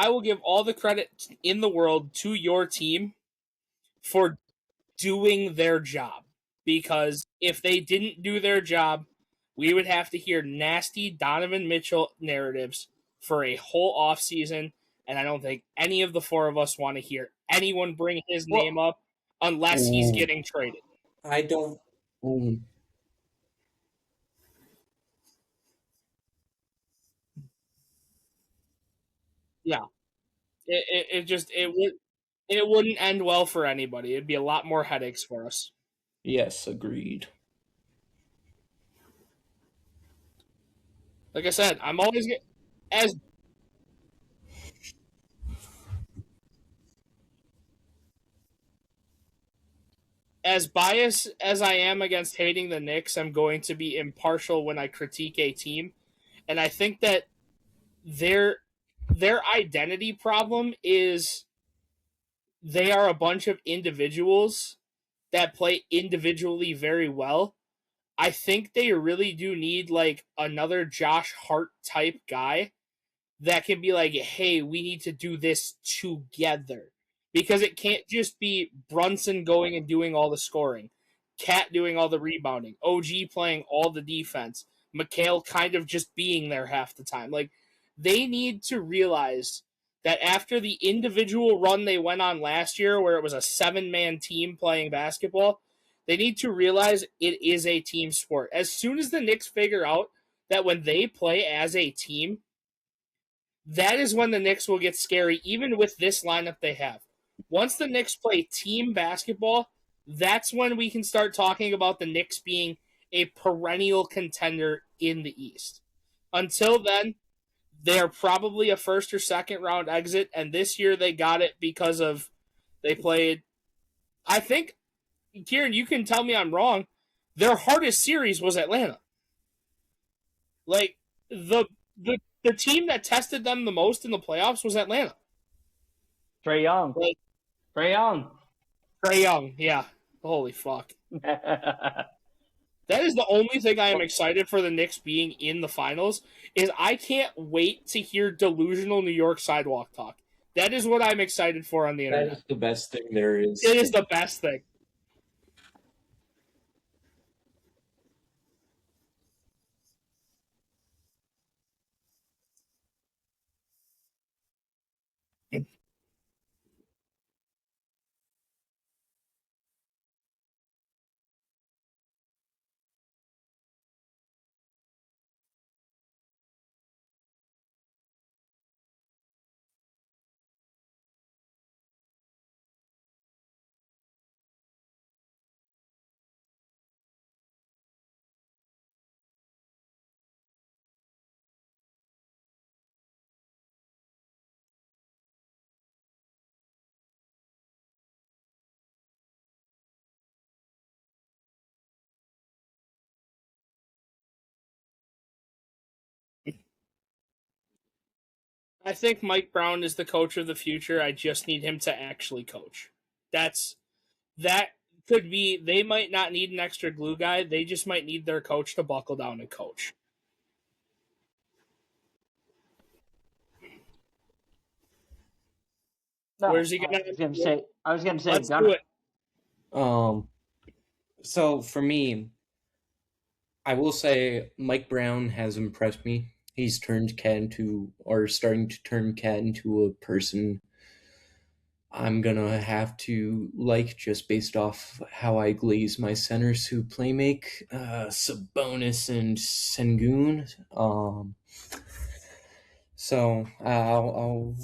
B: will give all the credit in the world to your team for doing their job. Because if they didn't do their job, we would have to hear nasty Donovan Mitchell narratives for a whole offseason. And I don't think any of the four of us want to hear anyone bring his name up unless he's getting traded.
C: I don't.
B: Yeah. It wouldn't end well for anybody. It'd be a lot more headaches for us.
C: Yes, agreed.
B: Like I said, I'm always as biased as I am against hating the Knicks, I'm going to be impartial when I critique a team. And I think that their identity problem is they are a bunch of individuals that play individually very well. I think they really do need like another Josh Hart type guy that can be like, hey, we need to do this together. Because it can't just be Brunson going and doing all the scoring, Cat doing all the rebounding, OG playing all the defense, McHale kind of just being there half the time. Like, they need to realize that after the individual run they went on last year, where it was a 7-man team playing basketball, they need to realize it is a team sport. As soon as the Knicks figure out that when they play as a team, that is when the Knicks will get scary, even with this lineup they have. Once the Knicks play team basketball, that's when we can start talking about the Knicks being a perennial contender in the East. Until then, they're probably a first or second round exit, and this year they got it because of they played. I think, Kieran, you can tell me I'm wrong. Their hardest series was Atlanta. Like the team that tested them the most in the playoffs was Atlanta.
A: Trae Young.
B: Like,
A: Trae Young.
B: Trae Young, yeah. Holy fuck. That is the only thing I am excited for the Knicks being in the finals, is I can't wait to hear delusional New York sidewalk talk. That is what I'm excited for on the internet.
C: That is the best thing there is.
B: It is the best thing. I think Mike Brown is the coach of the future. I just need him to actually coach. That could be they might not need an extra glue guy. They just might need their coach to buckle down and coach.
A: No,
B: Where's he gonna?
A: I was gonna say
B: Let's
A: Gunner.
B: do it.
C: So for me, I will say Mike Brown has impressed me. He's starting to turn Cat into a person I'm gonna have to like just based off how I glaze my centers who play make Sabonis and Sengun. So I'll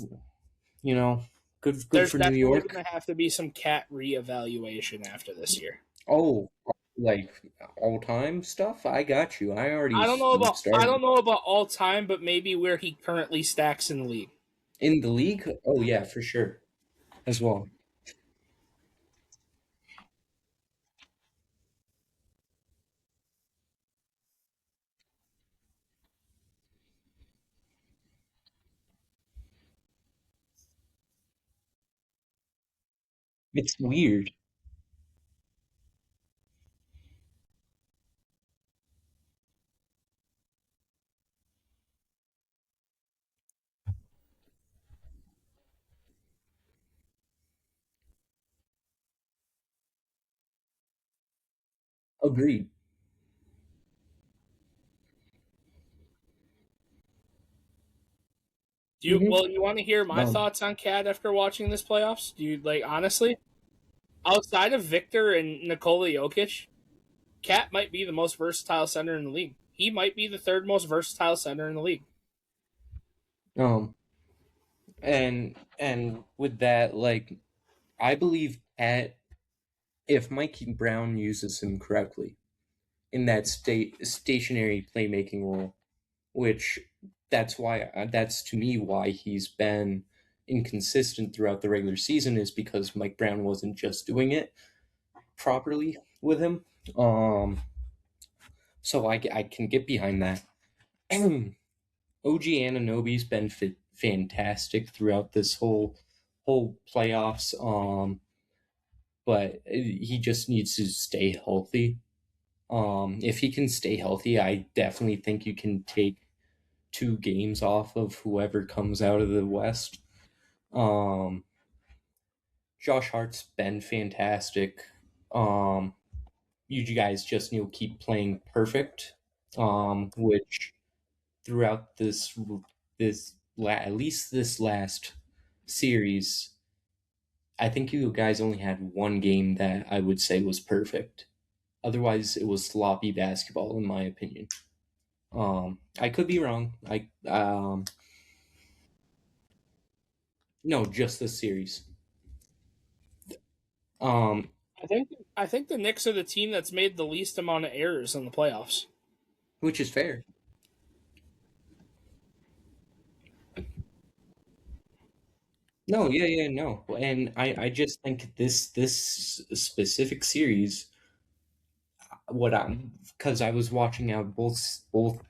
C: good
B: There's
C: for New
B: definitely
C: York.
B: going to have to be some Cat reevaluation after this year.
C: Oh, like all time stuff. I got you. I already.
B: I don't know
C: started.
B: about all time, but maybe where he currently stacks in the league.
C: In the league? Oh yeah, for sure, as well. It's weird. Agreed.
B: Well, you want to hear my
C: Um,
B: thoughts on Cat after watching this playoffs? Do you honestly? Outside of Victor and Nikola Jokic, Cat might be the most versatile center in the league. He might be the third most versatile center in the league.
C: um, and with that, like, I believe if Mikey Brown uses him correctly in that stationary playmaking role, which that's to me why he's been inconsistent throughout the regular season is because Mike Brown wasn't just doing it properly with him. So I can get behind that. OG Anunoby's been fantastic throughout this whole playoffs. But he just needs to stay healthy. If he can stay healthy, I definitely think you can take 2 games off of whoever comes out of the West. Josh Hart's been fantastic. You guys just need to keep playing perfect. Which throughout at least this last series, I think you guys only had one game that I would say was perfect. Otherwise, it was sloppy basketball, in my opinion. I could be wrong. No, just this series.
B: I think the Knicks are the team that's made the least amount of errors in the playoffs.
C: Which is fair. No, yeah, no. And I just think this specific series, because I was watching out both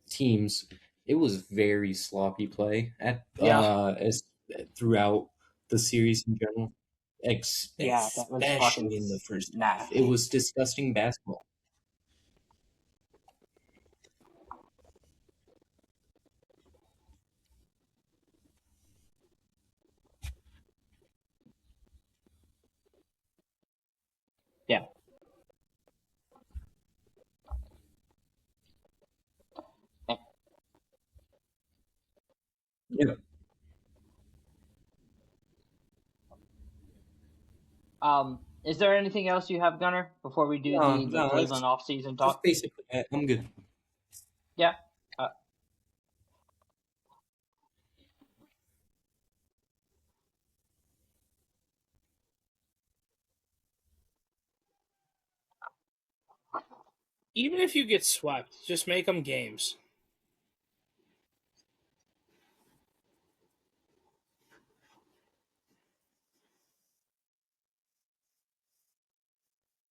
C: teams, it was very sloppy play as throughout the series in general.
A: Yeah, that was
C: Especially
A: fucking
C: in the first half.
A: nasty.
C: It was disgusting basketball.
A: Yeah.
C: Yeah.
A: Is there anything else you have, Gunner, before we do the Cleveland off-season talk?
C: That's basically it. I'm good.
A: Yeah.
B: Even if you get swept, just make them games.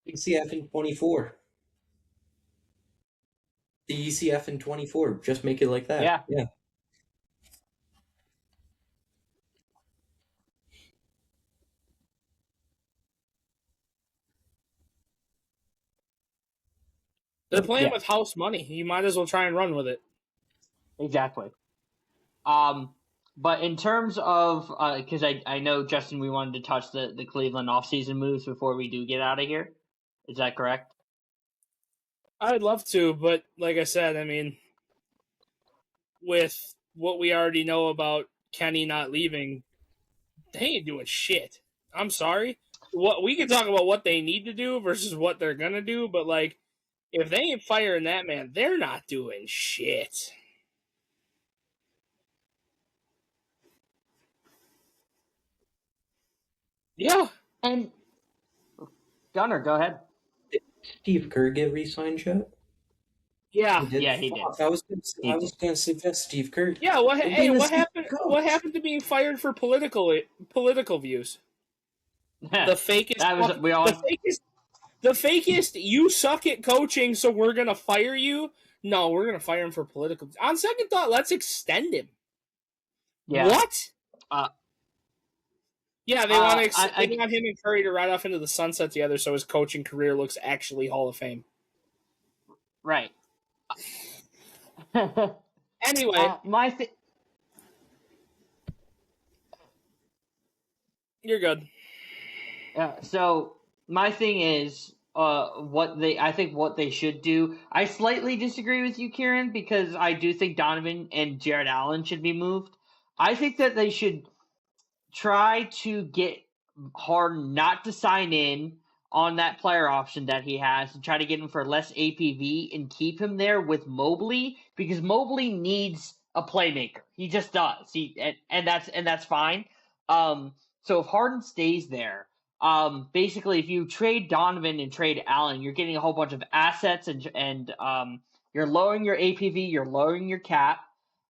C: ECF in 24. The ECF in 24. Just make it like that.
A: Yeah.
C: Yeah.
B: They're playing
C: Yeah.
B: with house money. You might as well try and run with it.
A: Exactly. But in terms of, because I know, Justin, we wanted to touch the Cleveland offseason moves before we do get out of here. Is that correct?
B: I'd love to, but like I said, I mean, with what we already know about Kenny not leaving, they ain't doing shit. I'm sorry. What we can talk about what they need to do versus what they're gonna do, but like, if they ain't firing that man, they're not doing shit. Yeah.
A: And Gunner, go ahead.
C: Steve Kerr get re-signed yet?
B: Yeah.
A: Yeah, he did.
C: I was gonna suggest Steve Kerr.
B: Yeah. What happened?
C: Coach.
B: What happened to being fired for political views? The fakest. The fakest. You suck at coaching, so we're gonna fire you. No, we're gonna fire him for political. On second thought, let's extend him.
A: Yeah.
B: What? Yeah, they want him and Curry to ride off into the sunset together, so his coaching career looks actually Hall of Fame.
A: Right.
B: Anyway, you're good.
A: So my thing is, what they should do. I slightly disagree with you, Kieran, because I do think Donovan and Jared Allen should be moved. I think that they should try to get Harden not to sign in on that player option that he has and try to get him for less APV and keep him there with Mobley, because Mobley needs a playmaker. He just does. And that's fine. So if Harden stays there, basically if you trade Donovan and trade Allen, you're getting a whole bunch of assets and you're lowering your APV, you're lowering your cap,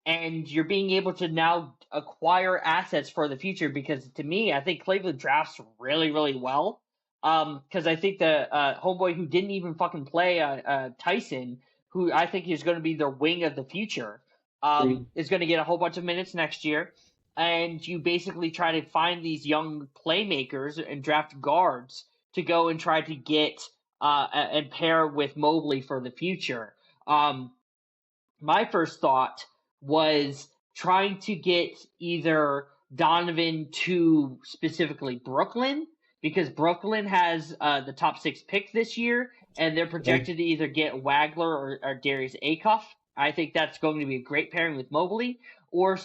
A: and you're being able to now acquire assets for the future, because to me, I think Cleveland drafts really, really well. Because I think the homeboy who didn't even fucking play, Tyson, who I think is going to be their wing of the future, is going to get a whole bunch of minutes next year. And you basically try to find these young playmakers and draft guards to go and try to get and pair with Mobley for the future. My first thought was trying to get either Donovan to specifically Brooklyn, because Brooklyn has the top 6 pick this year, and they're projected to either get Wagler or Darius Acuff. I think that's going to be a great pairing with Mobley. Or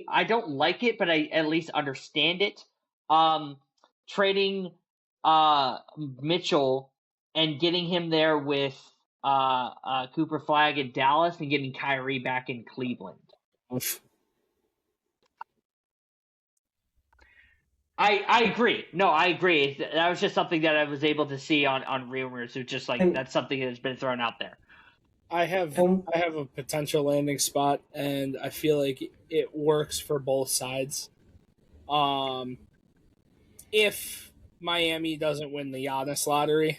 A: I don't like it, but I at least understand it. Trading Mitchell and getting him there with Cooper Flag in Dallas and getting Kyrie back in Cleveland. I agree. No, I agree. That was just something that I was able to see on rumors. It's just like that's something that's been thrown out there.
B: I have a potential landing spot, and I feel like it works for both sides. If Miami doesn't win the Giannis lottery,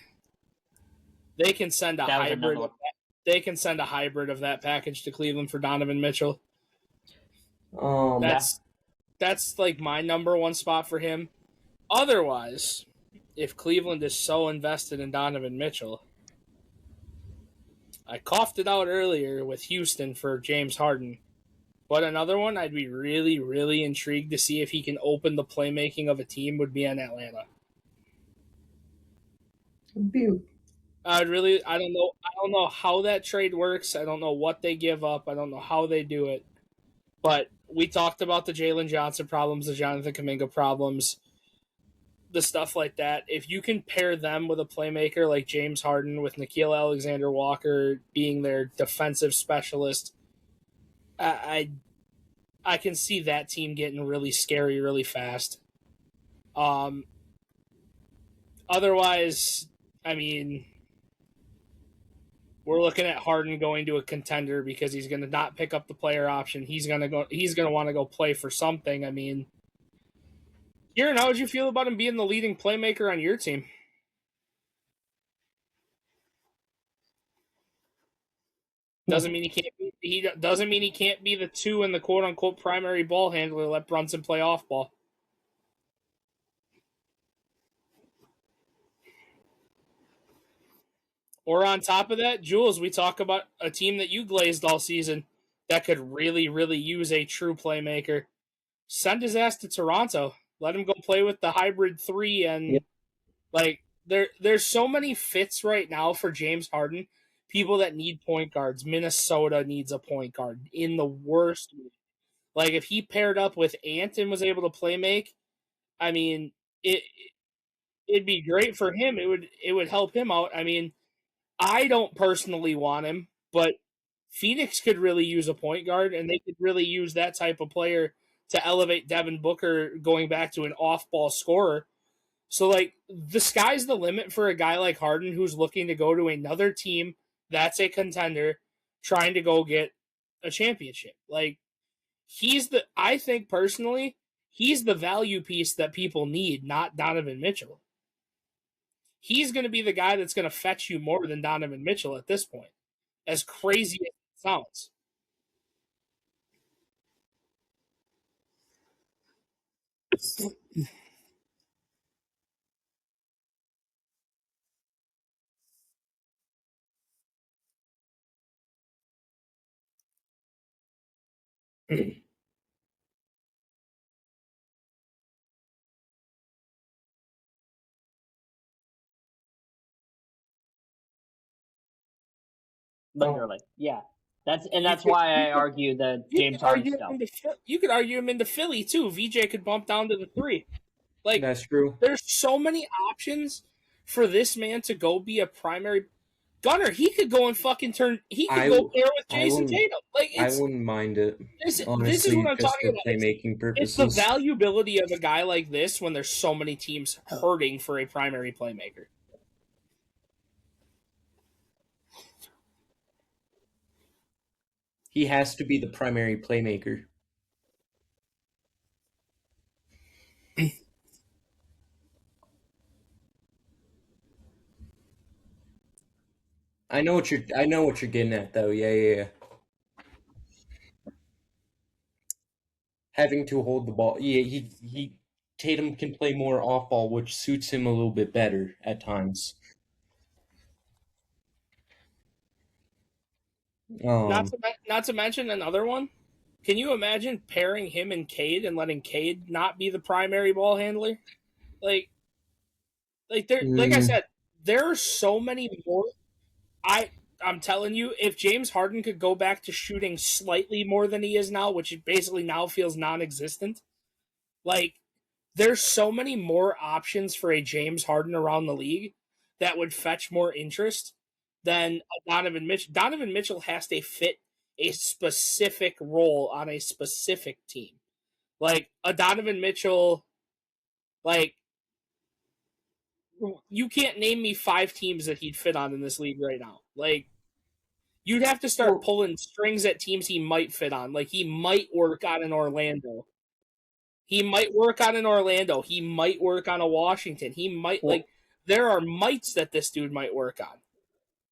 B: they can send a hybrid. They can send a hybrid of that package to Cleveland for Donovan Mitchell. That's like my number one spot for him. Otherwise, if Cleveland is so invested in Donovan Mitchell, I coughed it out earlier with Houston for James Harden. But another one I'd be really, really intrigued to see if he can open the playmaking of a team would be in Atlanta. I don't know how that trade works. I don't know what they give up. I don't know how they do it. But we talked about the Jalen Johnson problems, the Jonathan Kuminga problems, the stuff like that. If you can pair them with a playmaker like James Harden, with Nickeil Alexander-Walker being their defensive specialist, I can see that team getting really scary really fast. Otherwise, I mean, we're looking at Harden going to a contender because he's going to not pick up the player option. He's going to want to go play for something. I mean, Kieran, how would you feel about him being the leading playmaker on your team? Doesn't mean he can't be the 2 and the quote unquote primary ball handler. Let Brunson play off ball. Or on top of that, Jules, we talk about a team that you glazed all season that could really, really use a true playmaker. Send his ass to Toronto. Let him go play with the hybrid 3 and there's so many fits right now for James Harden. People that need point guards. Minnesota needs a point guard in the worst way. Like if he paired up with Ant and was able to play make, I mean, it'd be great for him. It would help him out. I mean, I don't personally want him, but Phoenix could really use a point guard, and they could really use that type of player to elevate Devin Booker going back to an off-ball scorer. So, like, the sky's the limit for a guy like Harden who's looking to go to another team that's a contender trying to go get a championship. Like, I think personally, he's the value piece that people need, not Donovan Mitchell. He's going to be the guy that's going to fetch you more than Donovan Mitchell at this point, as crazy as it sounds.
A: Literally, yeah. That's why I argue the James Harden stuff.
B: You could argue him into Philly too. VJ could bump down to the 3. Like
C: That's true.
B: There's so many options for this man to go be a primary gunner. He could go and fucking turn. He could go pair with Jason Tatum. Like
C: I wouldn't mind it. Honestly,
B: this is what I'm talking about.
C: Playmaking purposes.
B: It's the valuability of a guy like this when there's so many teams hurting for a primary playmaker.
C: He has to be the primary playmaker. I know what you're getting at though. Yeah. Having to hold the ball. Yeah, he Tatum can play more off ball, which suits him a little bit better at times.
B: Not to mention another one. Can you imagine pairing him and Cade and letting Cade not be the primary ball handler? Like I said, there are so many more. I'm telling you, if James Harden could go back to shooting slightly more than he is now, which basically now feels non-existent, like there's so many more options for a James Harden around the league that would fetch more interest than Donovan Mitchell. Donovan Mitchell has to fit a specific role on a specific team. Like a Donovan Mitchell, like you can't name me 5 teams that he'd fit on in this league right now. Like you'd have to start pulling strings at teams he might fit on. Like he might work on in Orlando. He might work on in Orlando. He might work on a Washington. He might there are mites that this dude might work on.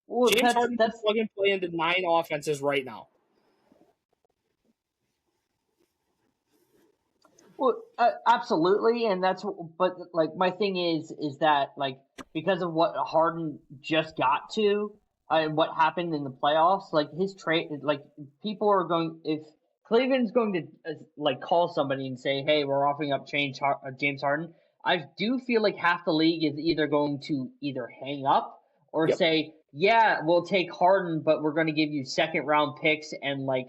A: Well,
B: James Harden can plug and play into 9 offenses right now.
A: Well, absolutely, and but like my thing is that like because of what Harden just got to and what happened in the playoffs, like his trade, like people are going if Cleveland's going to like call somebody and say, hey, we're offering up James Harden. I do feel like half the league is either going to either hang up or say, yeah, we'll take Harden, but we're going to give you second round picks and like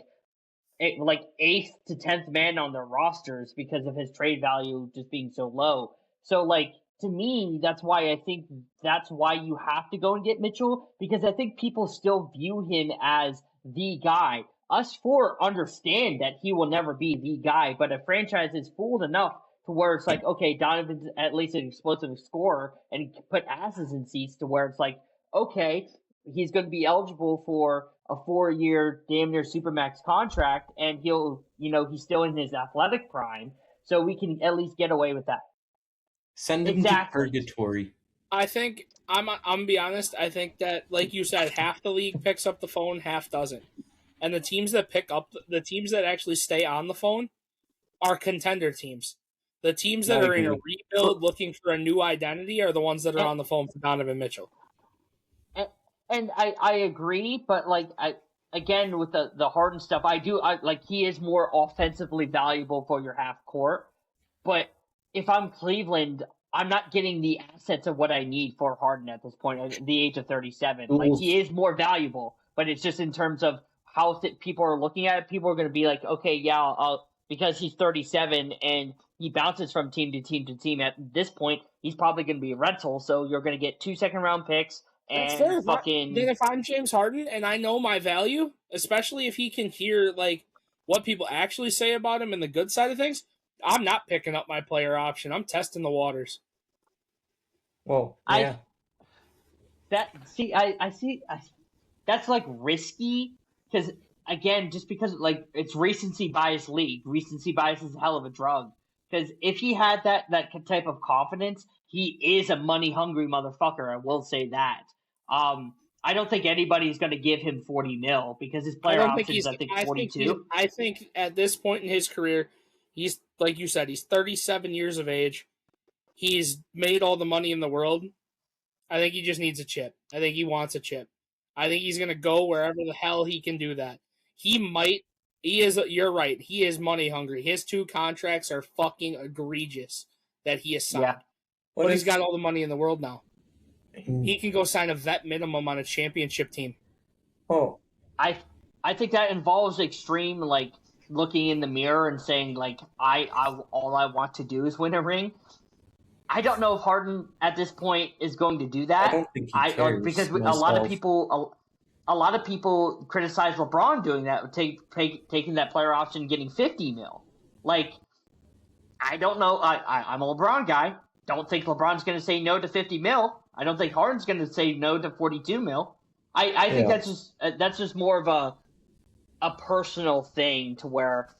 A: 8th to 10th man on their rosters because of his trade value just being so low. So like to me, that's why you have to go and get Mitchell, because I think people still view him as the guy. Us 4 understand that he will never be the guy, but a franchise is fooled enough to where it's like, okay, Donovan's at least an explosive scorer and put asses in seats to where it's like, okay, he's going to be eligible for a 4-year damn near supermax contract, and he's still in his athletic prime, so we can at least get away with that.
C: Send him to purgatory.
B: I think I'm gonna be honest. I think that, like you said, half the league picks up the phone, half doesn't, and the teams that actually stay on the phone are contender teams. The teams that are in a rebuild looking for a new identity are the ones that are on the phone for Donovan Mitchell.
A: And I agree, but like again with the Harden stuff, I like he is more offensively valuable for your half court. But if I'm Cleveland, I'm not getting the assets of what I need for Harden at this point at the age of 37. Like
C: Oof.
A: he is more valuable, but it's just in terms of how people are looking at it. People are going to be like, okay, yeah, because he's 37 and he bounces from team to team to team. At this point, he's probably going to be a rental, so you're going to get 2 second-round picks
B: That's
A: and
B: fair. Then
A: fucking
B: if I'm James Harden and I know my value, especially if he can hear like what people actually say about him and the good side of things, I'm not picking up my player option. I'm testing the waters.
C: Well, yeah.
A: I see. That's like risky because again, just because like it's recency bias league. Recency bias is a hell of a drug. Because if he had that type of confidence, he is a money hungry motherfucker. I will say that. I don't think anybody's going to give him 40 mil because his
B: I
A: player
B: don't think
A: options,
B: he's.
A: I think 42.
B: I think at this point in his career, he's like you said, he's 37 years of age. He's made all the money in the world. I think he just needs a chip. I think he wants a chip. I think he's gonna go wherever the hell he can do that. He might. He is. You're right. He is money hungry. His 2 contracts are fucking egregious that he has signed.
A: Yeah.
B: But he's got all the money in the world now.
C: Hmm.
B: He can go sign a vet minimum on a championship team.
C: Oh,
A: I think that involves extreme like looking in the mirror and saying like I all I want to do is win a ring. I don't know if Harden at this point is going to do that.
C: I don't think he cares.
A: Because a
C: myself.
A: lot of people criticize LeBron doing that, taking that player option, getting 50 mil. Like, I don't know. I'm a LeBron guy. Don't think LeBron's going to say no to 50 mil. I don't think Harden's going to say no to 42 mil. I think that's just more of a personal thing to where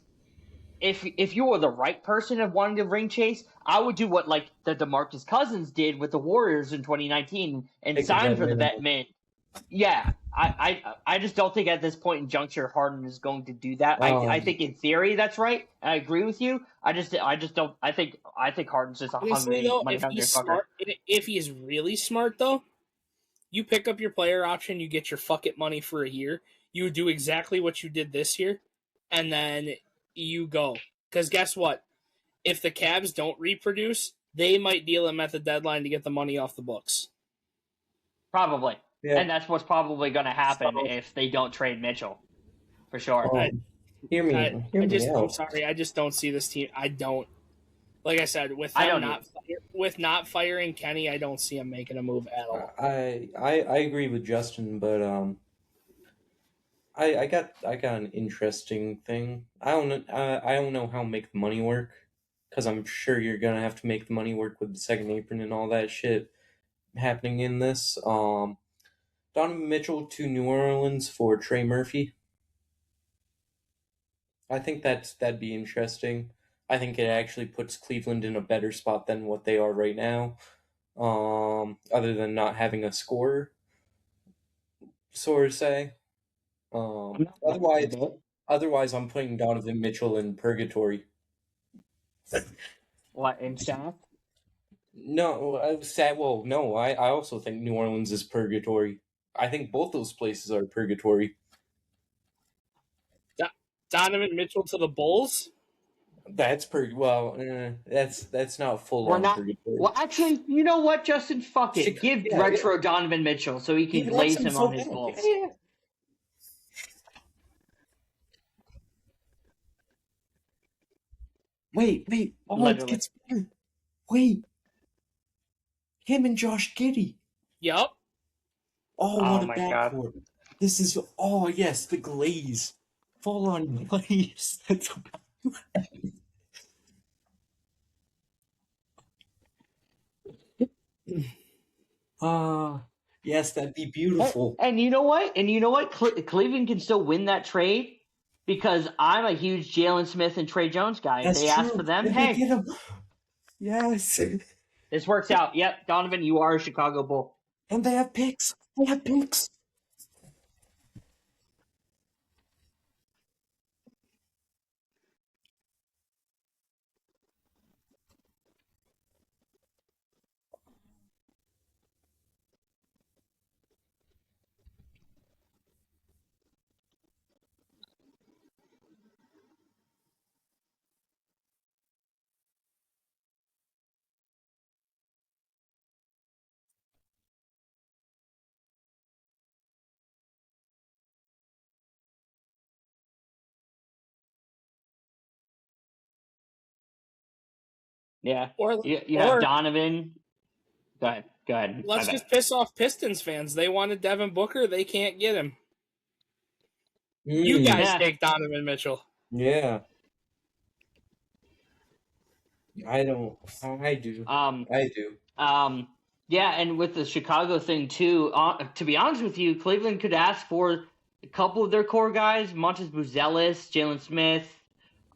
A: if you were the right person and wanted to ring chase, I would do what like the DeMarcus Cousins did with the Warriors in 2019 and
C: Take a
A: sign
C: vet
A: for the
C: minimum.
A: vet min. Yeah, I just don't think at this point in juncture Harden is going to do that. I think in theory that's right. I agree with you. I just don't. I think Harden's just a
B: Honestly, though,
A: money
B: if
A: hungry
B: he's
A: fucker.
B: smart, if he's really smart, though, you pick up your player option, you get your fuck it money for a year. You do exactly what you did this year, and then you go. Because guess what? If the Cavs don't reproduce, they might deal him at the deadline to get the money off the books.
A: Probably.
C: Yeah.
A: And that's what's probably going to happen
B: So-
A: if they don't trade Mitchell, for sure.
C: Hear me
B: I'm
C: out.
B: sorry. I just don't see this team. I don't. Like I said, with
A: I
B: them
A: don't
B: not firing Kenny, I don't see him making a move at all.
C: I agree with Justin, but I got an interesting thing. I don't know how to make the money work, because I'm sure you're gonna have to make the money work with the second apron and all that shit happening in this. Donovan Mitchell to New Orleans for Trey Murphy. I think that'd be interesting. I think it actually puts Cleveland in a better spot than what they are right now. Other than not having a scorer, so to say. Otherwise, I'm putting Donovan Mitchell in purgatory.
A: What, in South?
C: No, no. I also think New Orleans is purgatory. I think both those places are purgatory.
B: Donovan Mitchell to the Bulls?
C: That's that's not full
A: We're
C: on
A: not.
C: purgatory.
A: Well, actually, you know what, Justin? Fuck it.
C: Chick-
A: Give
C: yeah,
A: retro Donovan Mitchell so he can
C: He
A: glaze
C: wants
A: him
C: so
A: on his
C: bad.
A: Bulls.
C: Yeah. Wait. Oh,
A: Literally.
C: it gets better. Wait. Him and Josh Giddey.
B: Yup.
C: Oh,
A: Oh
C: what a
A: my God.
C: backcourt. This is, oh yes, the glaze. Full on glaze. That's yes, that'd be beautiful.
A: And you know what? Cleveland can still win that trade because I'm a huge Jalen Smith and Trey Jones guy. If
C: That's
A: they ask
C: true.
A: for them,
C: If they
A: hey,
C: get him. Yes.
A: this works out. Yep, Donovan, you are a Chicago Bull.
C: And they have picks. They have picks.
A: Yeah.
B: Or
A: You have Donovan. Go ahead.
B: Let's just piss off Pistons fans. They wanted Devin Booker. They can't get him. You guys take Donovan Mitchell.
C: Yeah. I do. I do.
A: Yeah, and with the Chicago thing too, to be honest with you, Cleveland could ask for a couple of their core guys, Montes Buzelis, Jalen Smith.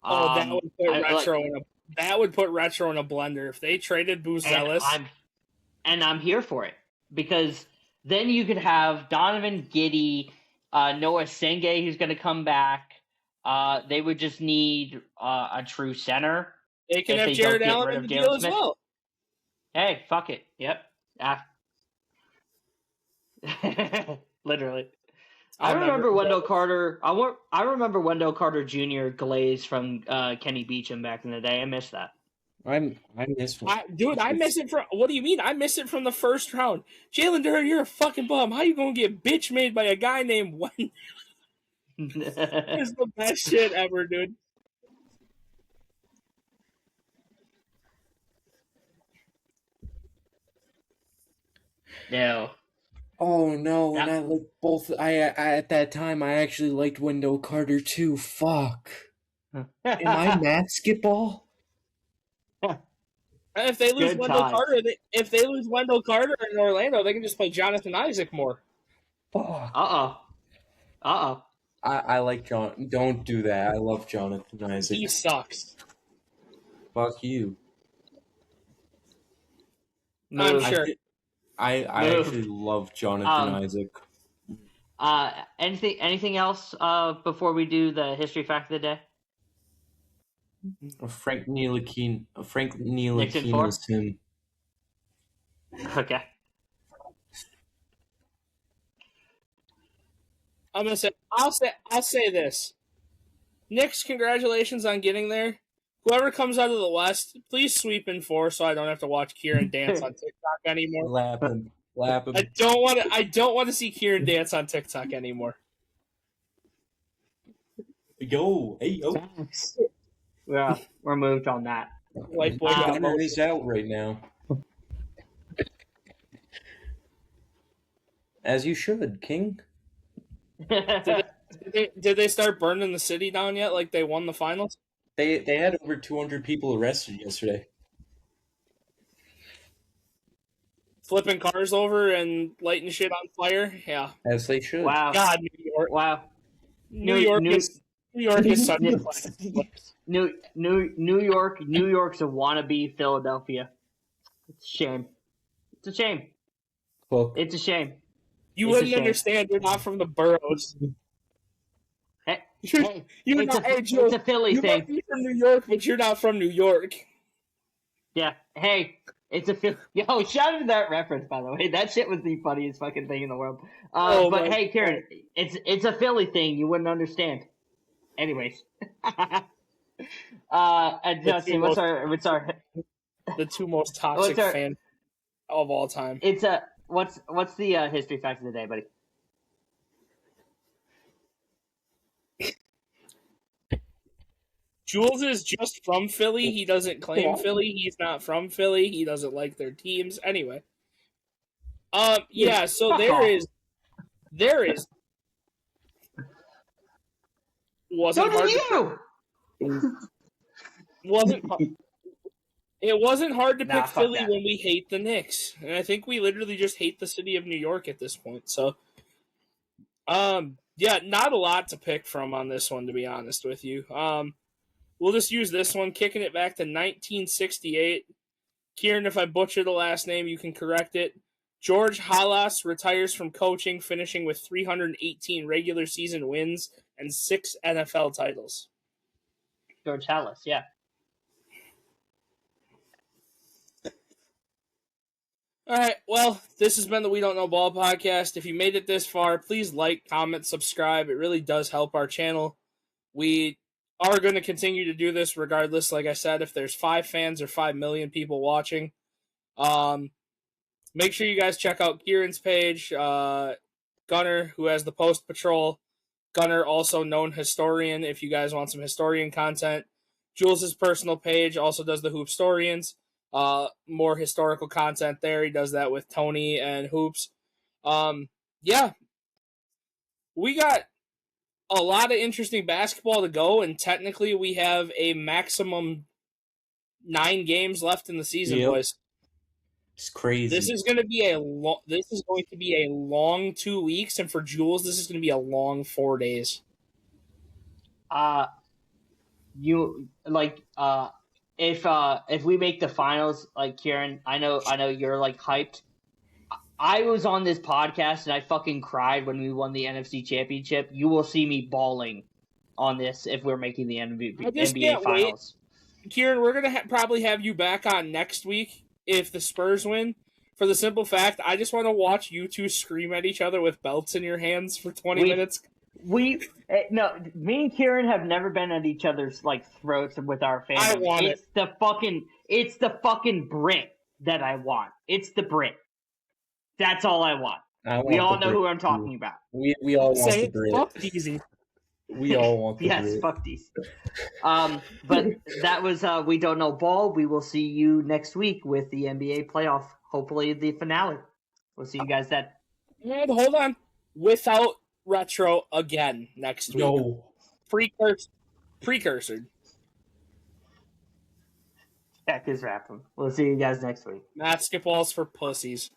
B: That would put retro in a blender if they traded Buzelis.
A: And I'm here for it, because then you could have Donovan, Giddey, Noah Senge, who's going to come back. They would just need a true center.
B: They can have Jared Allen in the deal as well.
A: Hey, fuck it. Yep. Literally. I remember Wendell Carter. I remember Wendell Carter Jr. glazed from Kenny Beecham back in the day. I miss that.
C: I miss one.
B: I miss it from. What do you mean? I miss it from the first round. Jalen Durden, you're a fucking bum. How you gonna get bitch made by a guy named Wendell? It's the best shit ever, dude.
A: No.
C: Oh no! And I like both. I at that time I actually liked Wendell Carter too. Fuck. Am I basketball?
B: If they lose if they lose Wendell Carter in Orlando, they can just play Jonathan Isaac more.
C: Fuck.
A: I
C: like John. Don't do that. I love Jonathan Isaac.
B: He sucks.
C: Fuck you.
B: I'm sure.
C: I actually love Jonathan Isaac.
A: Anything else before we do the history fact of the day?
C: Frank Ntilikina was him.
A: Okay.
B: I'll say this. Knicks, congratulations on getting there. Whoever comes out of the West, please sweep in 4 so I don't have to watch Kieran dance on TikTok anymore.
C: Lap him.
B: I don't want to see Kieran dance on TikTok anymore.
C: Yo.
A: Yeah, we're moved on that.
B: White boy
C: he's out right now. As you should, King.
B: Did they start burning the city down yet? Like they won the finals?
C: They had over 200 people arrested yesterday.
B: Flipping cars over and lighting shit on fire? Yeah.
C: As they should.
A: Wow.
B: God, New York.
A: Wow.
B: New York is such a place.
A: New York's a wannabe Philadelphia. It's a shame.
C: Well,
A: it's a shame.
B: You wouldn't understand. You're not from the boroughs.
A: It's a Philly thing.
B: You might be from New York, but you're not from New York.
A: Yeah. Hey, it's a Philly. Yo, shout out to that reference, by the way. That shit was the funniest fucking thing in the world. But hey, Kieran, it's a Philly thing. You wouldn't understand. Anyways. And Justin, what's our
B: the 2 most toxic fans of all time?
A: It's what's the history fact of the day, buddy?
B: Jules is just from Philly. He doesn't claim Philly. He's not from Philly. He doesn't like their teams. Anyway. Yeah, so there is wasn't hard to pick Philly when we hate the Knicks. And I think we literally just hate the city of New York at this point. So yeah, not a lot to pick from on this one, to be honest with you. We'll just use this one, kicking it back to 1968. Kieran, if I butcher the last name, you can correct it. George Halas retires from coaching, finishing with 318 regular season wins and 6 NFL titles.
A: George Halas, yeah.
B: All right, well, this has been the We Don't Know Ball podcast. If you made it this far, please like, comment, subscribe. It really does help our channel. We are going to continue to do this regardless, like I said, if there's 5 fans or 5 million people watching. Make sure you guys check out Kieran's page, Gunner, who has the Post Patrol. Gunner, also known historian, if you guys want some historian content. Jules' personal page also does the Hoopstorians. More historical content there. He does that with Tony and Hoops. Yeah, we got a lot of interesting basketball to go, and technically we have a maximum 9 games left in the season, boys.
C: It's crazy.
B: This is going to be a long 2 weeks, and for Jules, this is going to be a long 4 days.
A: If we make the finals, like Kieran, I know you're like hyped. I was on this podcast and I fucking cried when we won the NFC Championship. You will see me bawling on this if we're making the NBA Finals.
B: Kieran, we're going to probably have you back on next week if the Spurs win. For the simple fact, I just want to watch you two scream at each other with belts in your hands for 20 minutes.
A: Me and Kieran have never been at each other's like throats with our fans.
B: I want it.
A: It's the fucking Brit that I want. It's the Brit. That's all I want. We all know who I'm talking about.
C: We all want the Brit.
B: Fuck easy.
C: We all want the
A: Yes,
C: Brit.
A: fuck these. But that was We Don't Know Ball. We will see you next week with the NBA playoff. Hopefully the finale. We'll see you guys then.
B: And hold on. Without retro again next week.
C: No.
B: Precursor.
A: Heck is rapping. We'll see you guys next week.
B: Basketball's for pussies.